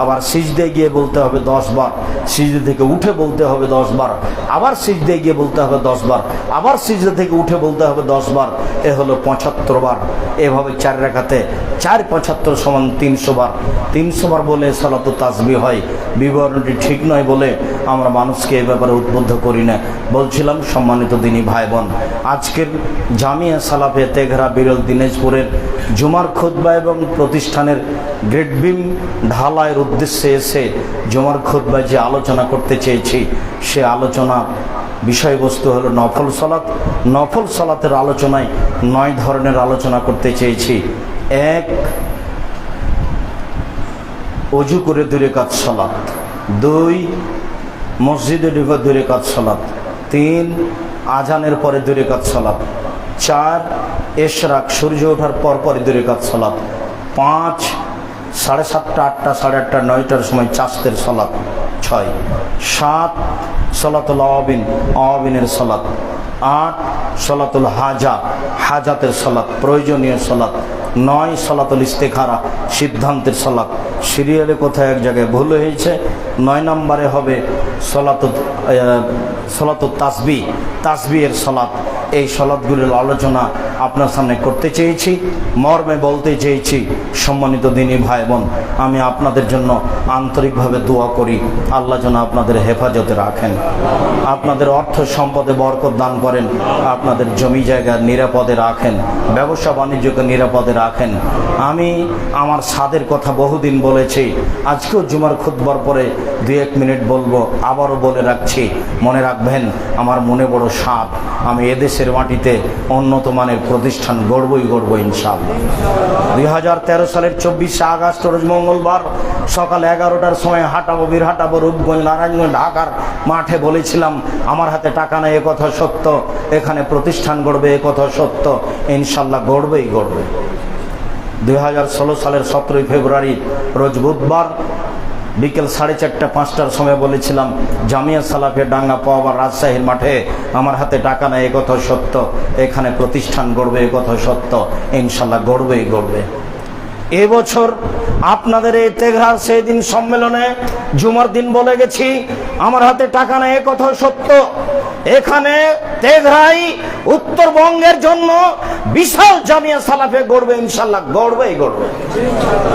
আবার সিজদায় গিয়ে বলতে হবে 10 বার। সিজদা থেকে উঠে বলতে হবে 10 বার। আবার সিজদায় গিয়ে বলতে হবে 10 বার। আবার সিজদা থেকে উঠে বলতে হবে 10 বার। এ হলো 75 বার। এভাবে 4 রাকাতে 4 75 সমান 300 বার। 300 বার বলে সালাতুত তাসবিহ হয়। বিবরণটি ঠিক নয় বলে আমরা মানুষকে এ ব্যাপারে উদ্বুদ্ধ করি না। বলছিলাম সম্মানিত দিনী ভাই বোন, আজকের জামিয়া সালাফে তেঘরা বিরল দিনাজপুরের জুমার খুতবা এবং প্রতিষ্ঠানের গ্রেট বিম ঢালাইয়ের উদ্দেশ্যে এসে জুমার খুতবায় যে আলোচনা করতে চেয়েছি, সে আলোচনা বিষয়বস্তু হলো নফল সালাত। নফল সালাতের আলোচনায় 9 ধরনের আলোচনা করতে চেয়েছি। 1, অজু করে 2 রাকাত সালাত। 2, মসজিদে ঢুকে 2 রাকাত সালাত। 3, আজানের পরে 2 রাকাত সালাত। 4, ইশরাক সূর্য ওঠার পর পরে 2 রাকাত সালাত। 5, 7:30, 8টা, 8:30, 9টার সময় চাস্তের সালাত। 6, 7 সালাতুল আওয়াবিন, আওয়াবিনের সালাত। 8 সালাতুল হাজা, হাজাতের সালাত, প্রয়োজনীয় সালাত। 9 সালাতুল ইস্তেখারা, সিদ্ধান্তের সালাত। সিরিয়ালে কোথায় এক জায়গায় ভুল হয়েছে। 9 নম্বরে হবে সালাতুত তাসবিহ, তাসবিহের সালাত। এই সালাতগুলোর আলোচনা আপনার সামনে করতে চেয়েছি, মর্মে বলতে চেয়েছি। সম্মানিত দিনী ভাই বোন, আমি আপনাদের জন্য আন্তরিকভাবে দোয়া করি, আল্লাহ যেন আপনাদের হেফাজতে রাখেন, আপনাদের অর্থ সম্পদে বরকত দান করেন, আপনাদের জমি জায়গা নিরাপদে রাখেন, ব্যবসা বাণিজ্যকে নিরাপদে রাখেন। আমি আমার স্বাদের কথা বহুদিন বলেছি, আজকেও জুমার খুতবার পরে 2-1 মিনিট বলবো, আবারও বলে রাখছি, মনে রাখবেন আমার মনে বড় স্বাদ। আমি এদেশের মাটিতে উন্নত মানের প্রতিষ্ঠান গড়বই ইনশাআল্লাহ। 2013 সালের 24শে আগস্ট রোজ মঙ্গলবার সকাল 11টার সময় হাঁটাবো, বীরহাটাবো, রূপগঞ্জ, নারায়ণগঞ্জ, ঢাকার মাঠে বলেছিলাম আমার হাতে টাকা নেই, এ কথা সত্য। এখানে প্রতিষ্ঠান গড়বে, এ কথা সত্য। ইনশাআল্লাহ গড়বেই গড়বে। 2016 সালের 17 ফেব্রুয়ারি রোজ বুধবার বিকেল 4:30, 5টার সময় বলেছিলাম জামিয়া সালাফে ডাঙ্গা পাওয়ার রাজশাহীর মাঠে আমার হাতে টাকা নেই, এ কথা সত্য। এখানে প্রতিষ্ঠান গড়বে, এ কথা সত্য। ইনশাআল্লাহ গড়বেই গড়বে। এবছর আপনাদের এই তেঘরা সেই দিন সম্মেলনে জুমার দিন বলে গেছি আমার হাতে টাকা নেই, এ কথা সত্য। এখানে তেঘরাই উত্তরবঙ্গের জন্য বিশাল জামিয়া সালাফে গড়বে, ইনশাআল্লাহ গড়বেই গড়বে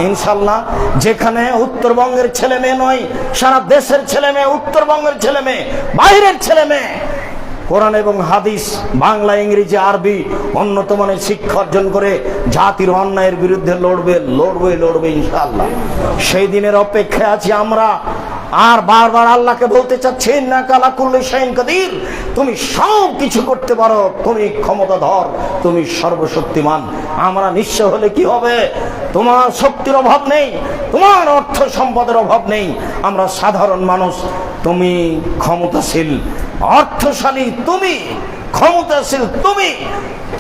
ইনশাআল্লাহ। যেখানে উত্তরবঙ্গের ছেলে মেয়ে নয়, সারা দেশের ছেলে মেয়ে, উত্তরবঙ্গের ছেলে মেয়ে, বাইরের ছেলে মেয়ে কোরআন এবং হাদিস, বাংলা, ইংরেজি, আরবি উন্নত মানের শিক্ষা অর্জন করে জাতির অন্যায়ের বিরুদ্ধে লড়বে ইনশাআল্লাহ। সেই দিনের অপেক্ষায় আছি আমরা। আর বারবার আল্লাহকে বলতে চাচ্ছি ইন্নাকা আলা কুল্লি শাইইন কাদির, তুমি সব কিছু করতে পারো, তুমি ক্ষমতাধর, তুমি সর্বশক্তিমান। আমরা নিঃস্ব হলে কি হবে? তোমার শক্তির অভাব নেই, তোমার অর্থ সম্পদের অভাব নেই, আমরা সাধারণ মানুষ। তুমি ক্ষমতাশীল, অর্থশালী, তুমি ক্ষমতাশীল, তুমি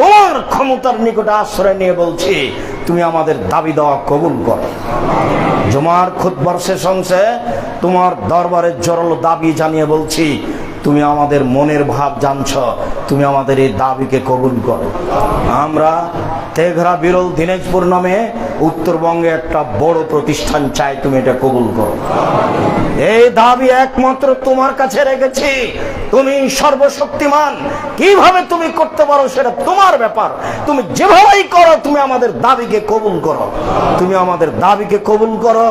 তোমার ক্ষমতার নিকটে আশ্রয় নিয়ে বলছি তুমি আমাদের দাবি দেওয়া কবুল করো। জুমার খুতবার শেষ অংশে তোমার দরবারের জোরালো দাবি জানিয়ে বলছি তুমি আমাদের মনের ভাব জানছ, তুমি আমাদের এই দাবিকে কবুল করো। আমরা তেঘরা বিরল দিনাজপুর নামে উত্তরবঙ্গে একটা বড় প্রতিষ্ঠান চাই, তুমি এটা কবুল করো। এই দাবি একমাত্র তোমার কাছে রেখেছি, তুমি সর্বশক্তিমান, কিভাবে তুমি করতে পারো সেটা তোমার ব্যাপার। তুমি যেভাবেই করো, তুমি আমাদের দাবিকে কবুল করো, তুমি আমাদের দাবিকে কবুল করো।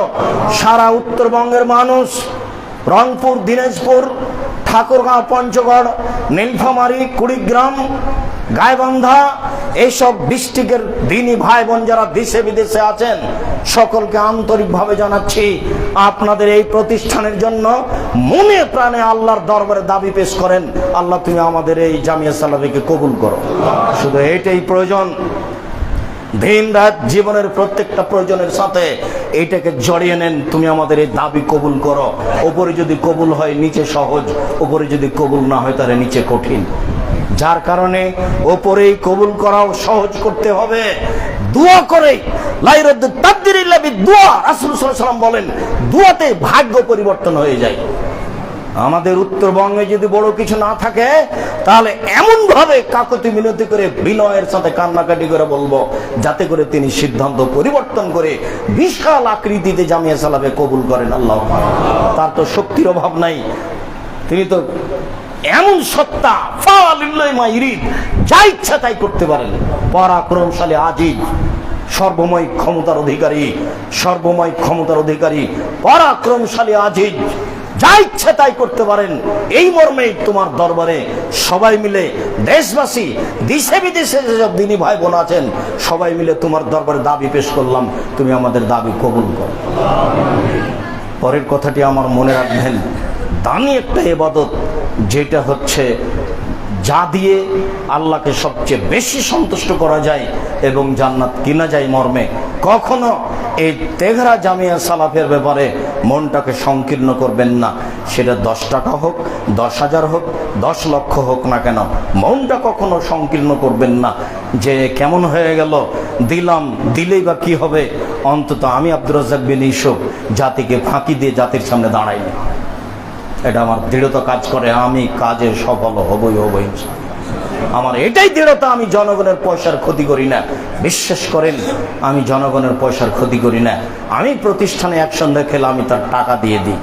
সারা উত্তরবঙ্গের মানুষ, রংপুর, দিনাজপুর,
ঠাকুরগাঁও, পঞ্চগড়, নীলফামারী, কুড়িগ্রাম, গাইবান্ধা, এইসব ডিস্ট্রিক্টের দিনী ভাই বোন যারা দেশে বিদেশে আছেন, সকলকে আন্তরিকভাবে জানাচ্ছি আপনাদের এই প্রতিষ্ঠানের জন্য মনে প্রাণে আল্লাহর দরবারে দাবি পেশ করেন, আল্লাহ তুমি আমাদের এই জামিয়া সালাফিকে কবুল করো। শুধু এইটাই প্রয়োজন। দিন রাত জীবনের প্রত্যেকটা প্রয়োজনের সাথে এইটাকে জড়িয়ে নেন, তুমি আমাদের এই দাবি কবুল করো। ওপরে যদি কবুল হয় নিচে সহজ, ওপরে যদি কবুল না হয় তাহলে নিচে কঠিন। যার কারণে ওপরেই কবুল করাও সহজ করতে হবে। দোয়া করে লাইরুদ তাকদির ইল্লা বিদুয়া, রাসূল সাল্লাল্লাহু আলাইহি ওয়াসাল্লাম বলেন দোয়াতে ভাগ্য পরিবর্তন হয়ে যায়। আমাদের উত্তরবঙ্গে যদি বড় কিছু না থাকে তাহলে এমন ভাবে কাকুতি মিনতি করে বিনয়ের সাথে কান্নাকাটি করে বলবো যাতে করে তিনি সিদ্ধান্ত পরিবর্তন করে বিশাল আকৃতিতে জামিয়া সালাফে কবুল করেন। আল্লাহ, তার তো শক্তির অভাব নাই, তিনি তো এমন সত্তা, ফালিল্লাহি মা ইরিদ, যা ইচ্ছা তাই করতে পারেন। পরাক্রমশালী আজিজ, সর্বময় ক্ষমতার অধিকারী, সর্বময় ক্ষমতার অধিকারী, পরাক্রমশালী আজিজ, যা ইচ্ছা তাই করতে পারেন। এই মর্মে তোমার দরবারে সবাই মিলে, দেশবাসী, দেশে বিদেশে যেসব দিনী ভাই বোন আছেন, সবাই মিলে তোমার দরবারে দাবি পেশ করলাম, তুমি আমাদের দাবি কবুল করো। পরের কথাটি আমার মনে রাখবেন, দামি একটা ইবাদত, যেটা হচ্ছে যা দিয়ে আল্লাহকে সবচেয়ে বেশি সন্তুষ্ট করা যায় এবং জান্নাত কিনা যায় মর্মে কখনো এই তেঘরা জামিয়া সালাফের ব্যাপারে মনটাকে সংকীর্ণ করবেন না। সেটা 10 টাকা হোক, 10,000 হোক, 10 লক্ষ হোক না কেন, মনটা কখনো সংকীর্ণ করবেন না যে কেমন হয়ে গেল, দিলাম, দিলেই বা কি হবে। অন্তত আমি আব্দুর রাজ্জাক বিন ইউসুফ জাতিকে ফাঁকি দিয়ে জাতির সামনে দাঁড়াইনি। এটা আমার দৃঢ়তা কাজ করে, আমি কাজে সফল হবই ইনশাআল্লাহ। আমার এটাই দৃঢ়তা, আমি জনগণের পয়সার ক্ষতি করি না। বিশ্বাস করেন, আমি জনগণের পয়সার ক্ষতি করি না। আমি প্রতিষ্ঠানে অ্যাকশন দেখলে আমি তার টাকা দিয়ে দিই।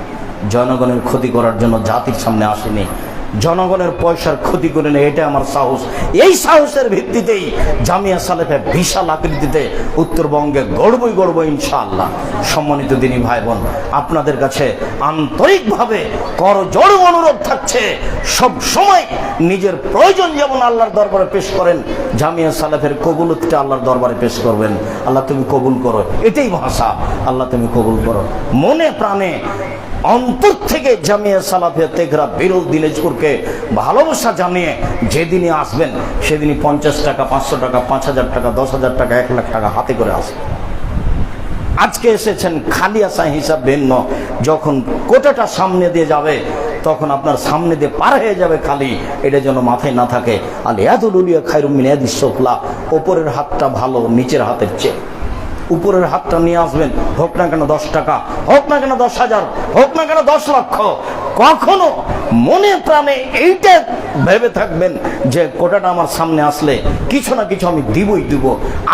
জনগণের ক্ষতি করার জন্য জাতির সামনে আসেনি, জনগণের পয়সার ক্ষতি করে নেই, এটা আমার সাহস। এই সাহসের ভিত্তিতেই জামিয়া সালেফে বিশাল আকৃতিতে উত্তরবঙ্গে গড়বই ইনশাআল্লাহ। সম্মানিত দিনী ভাই বোন, আপনাদের কাছে আন্তরিকভাবে করজোড়ে অনুরোধ থাকছে, সব সময় নিজের প্রয়োজন যেমন আল্লাহর দরবারে পেশ করেন, জামিয়া সালেফের কবুলতটা আল্লাহর দরবারে পেশ করবেন। আল্লাহ তুমি কবুল করো, এটাই ভাষা। আল্লাহ তুমি কবুল করো। মনে প্রাণে অন্তর থেকে জামিয়া সালাফে তেঘরা বিরল দিনাজপুরকে ভালোবাসা জানিয়ে যেদিনই আসবেন সেদিনই 50 টাকা, 500 টাকা, 5,000 টাকা, 10,000 টাকা, 1 লাখ টাকা হাতে করে আসবেন। আজকে এসেছেন খালি আসা হিসাব ভিন্ন, যখন কোটাটা সামনে দিয়ে যাবে তখন আপনার সামনে দিয়ে পার হয়ে যাবে খালি, এটা যেন মাথায় না থাকে। আল ইয়াদুল উলিয়া খায়রুম মিন ইয়াদিস সুফলা, ওপরের হাতটা ভালো নিচের হাতের চেয়ে। উপরের হাতটা নিয়ে আসবেন, হোক না কেন 10 টাকা, হোক না কেন 10,000, হোক না কেন 10 লক্ষ। কখনো মনে প্রাণে এইটা ভেবে থাকবেন যে কোটাটা আমার সামনে আসলে কিছু না কিছু আমি দিবই দিব।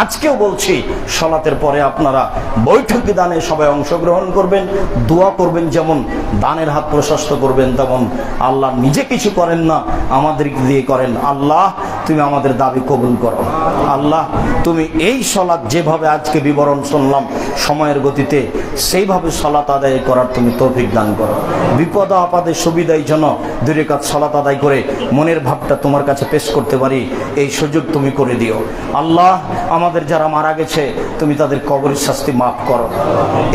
আজকেও বলছি, সলাতের পরে আপনারা বৈঠকি দানে সবাই অংশগ্রহণ করবেন, দোয়া করবেন। যেমন দানের হাত প্রশস্ত করবেন, তেমন আল্লাহ নিজে কিছু করেন না, আমাদের দিয়ে করেন। আল্লাহ তুমি আমাদের দাবি কবুল করো। আল্লাহ তুমি এই সলাত যেভাবে আজকে বিবরণ শুনলাম সময়ের গতিতে, সেইভাবে সলাত আদায় করার তুমি তৌফিক দান করো। বিপদ আপদে সুবিধায় যেন 2 রাকাত সলাত আদায় করে মনের ভাবটা তোমার কাছে পেশ করতে পারি, এই সুযোগ তুমি করে দিও। আল্লাহ আমাদের যারা মারা গেছে তুমি তাদের কবরের শাস্তি মাফ করো।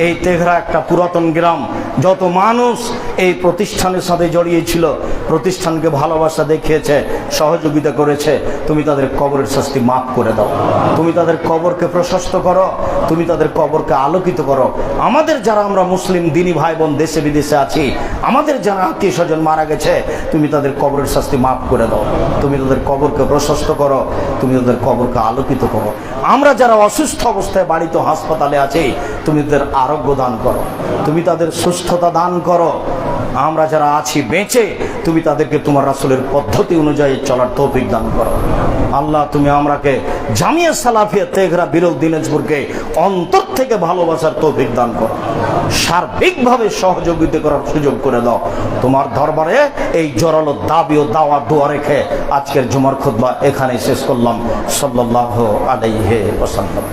এই তেঘরা একটা পুরাতন গ্রাম, যত মানুষ এই প্রতিষ্ঠানের সাথে জড়িয়েছিল, প্রতিষ্ঠানকে ভালোবাসা দেখিয়েছে, সহযোগিতা করেছে, তুমি তাদের কবরের শাস্তি মাফ করে দাও। তুমি তাদের কবরকে প্রশস্ত করো, তুমি তাদের কবরকে আলোকিত করো। আমাদের যারা আমরা মুসলিম দিনী ভাই বোন দেশে বিদেশে আছি, আমাদের যারা আত্মীয় স্বজন মারা গেছে, তুমি তাদের কবরের শাস্তি মাফ করে দাও। তুমি তাদের কবরকে প্রশস্ত করো, তুমি তাদের কবরকে আলোকিত করো। আমরা যারা অসুস্থ অবস্থায় বাড়িতে হাসপাতালে আছি, তুমি তাদের আরোগ্য দান করো, তুমি তাদের সুস্থতা দান করো। আমরা যারা আছি বেঁচে, তুমি তাদেরকে তোমার রাসূলের পদ্ধতি অনুযায়ী চলার তৌফিক দান করো। আল্লাহ তুমি আমরাকে জামিয়া সালাফিয়া তেঘরা বিরল দিনাজপুরকে অন্তর থেকে ভালোবাসার তৌফিক দান করো, সার্বিকভাবে সহযোগিতা করার সুযোগ করে দাও। তোমার দরবারে এই জোরালো দাবি ও দাওয়া দোয়া রেখে আজকের জুমার খুতবা এখানে শেষ করলাম। সাল্লাল্লাহু আলাইহি ওয়াসাল্লাম।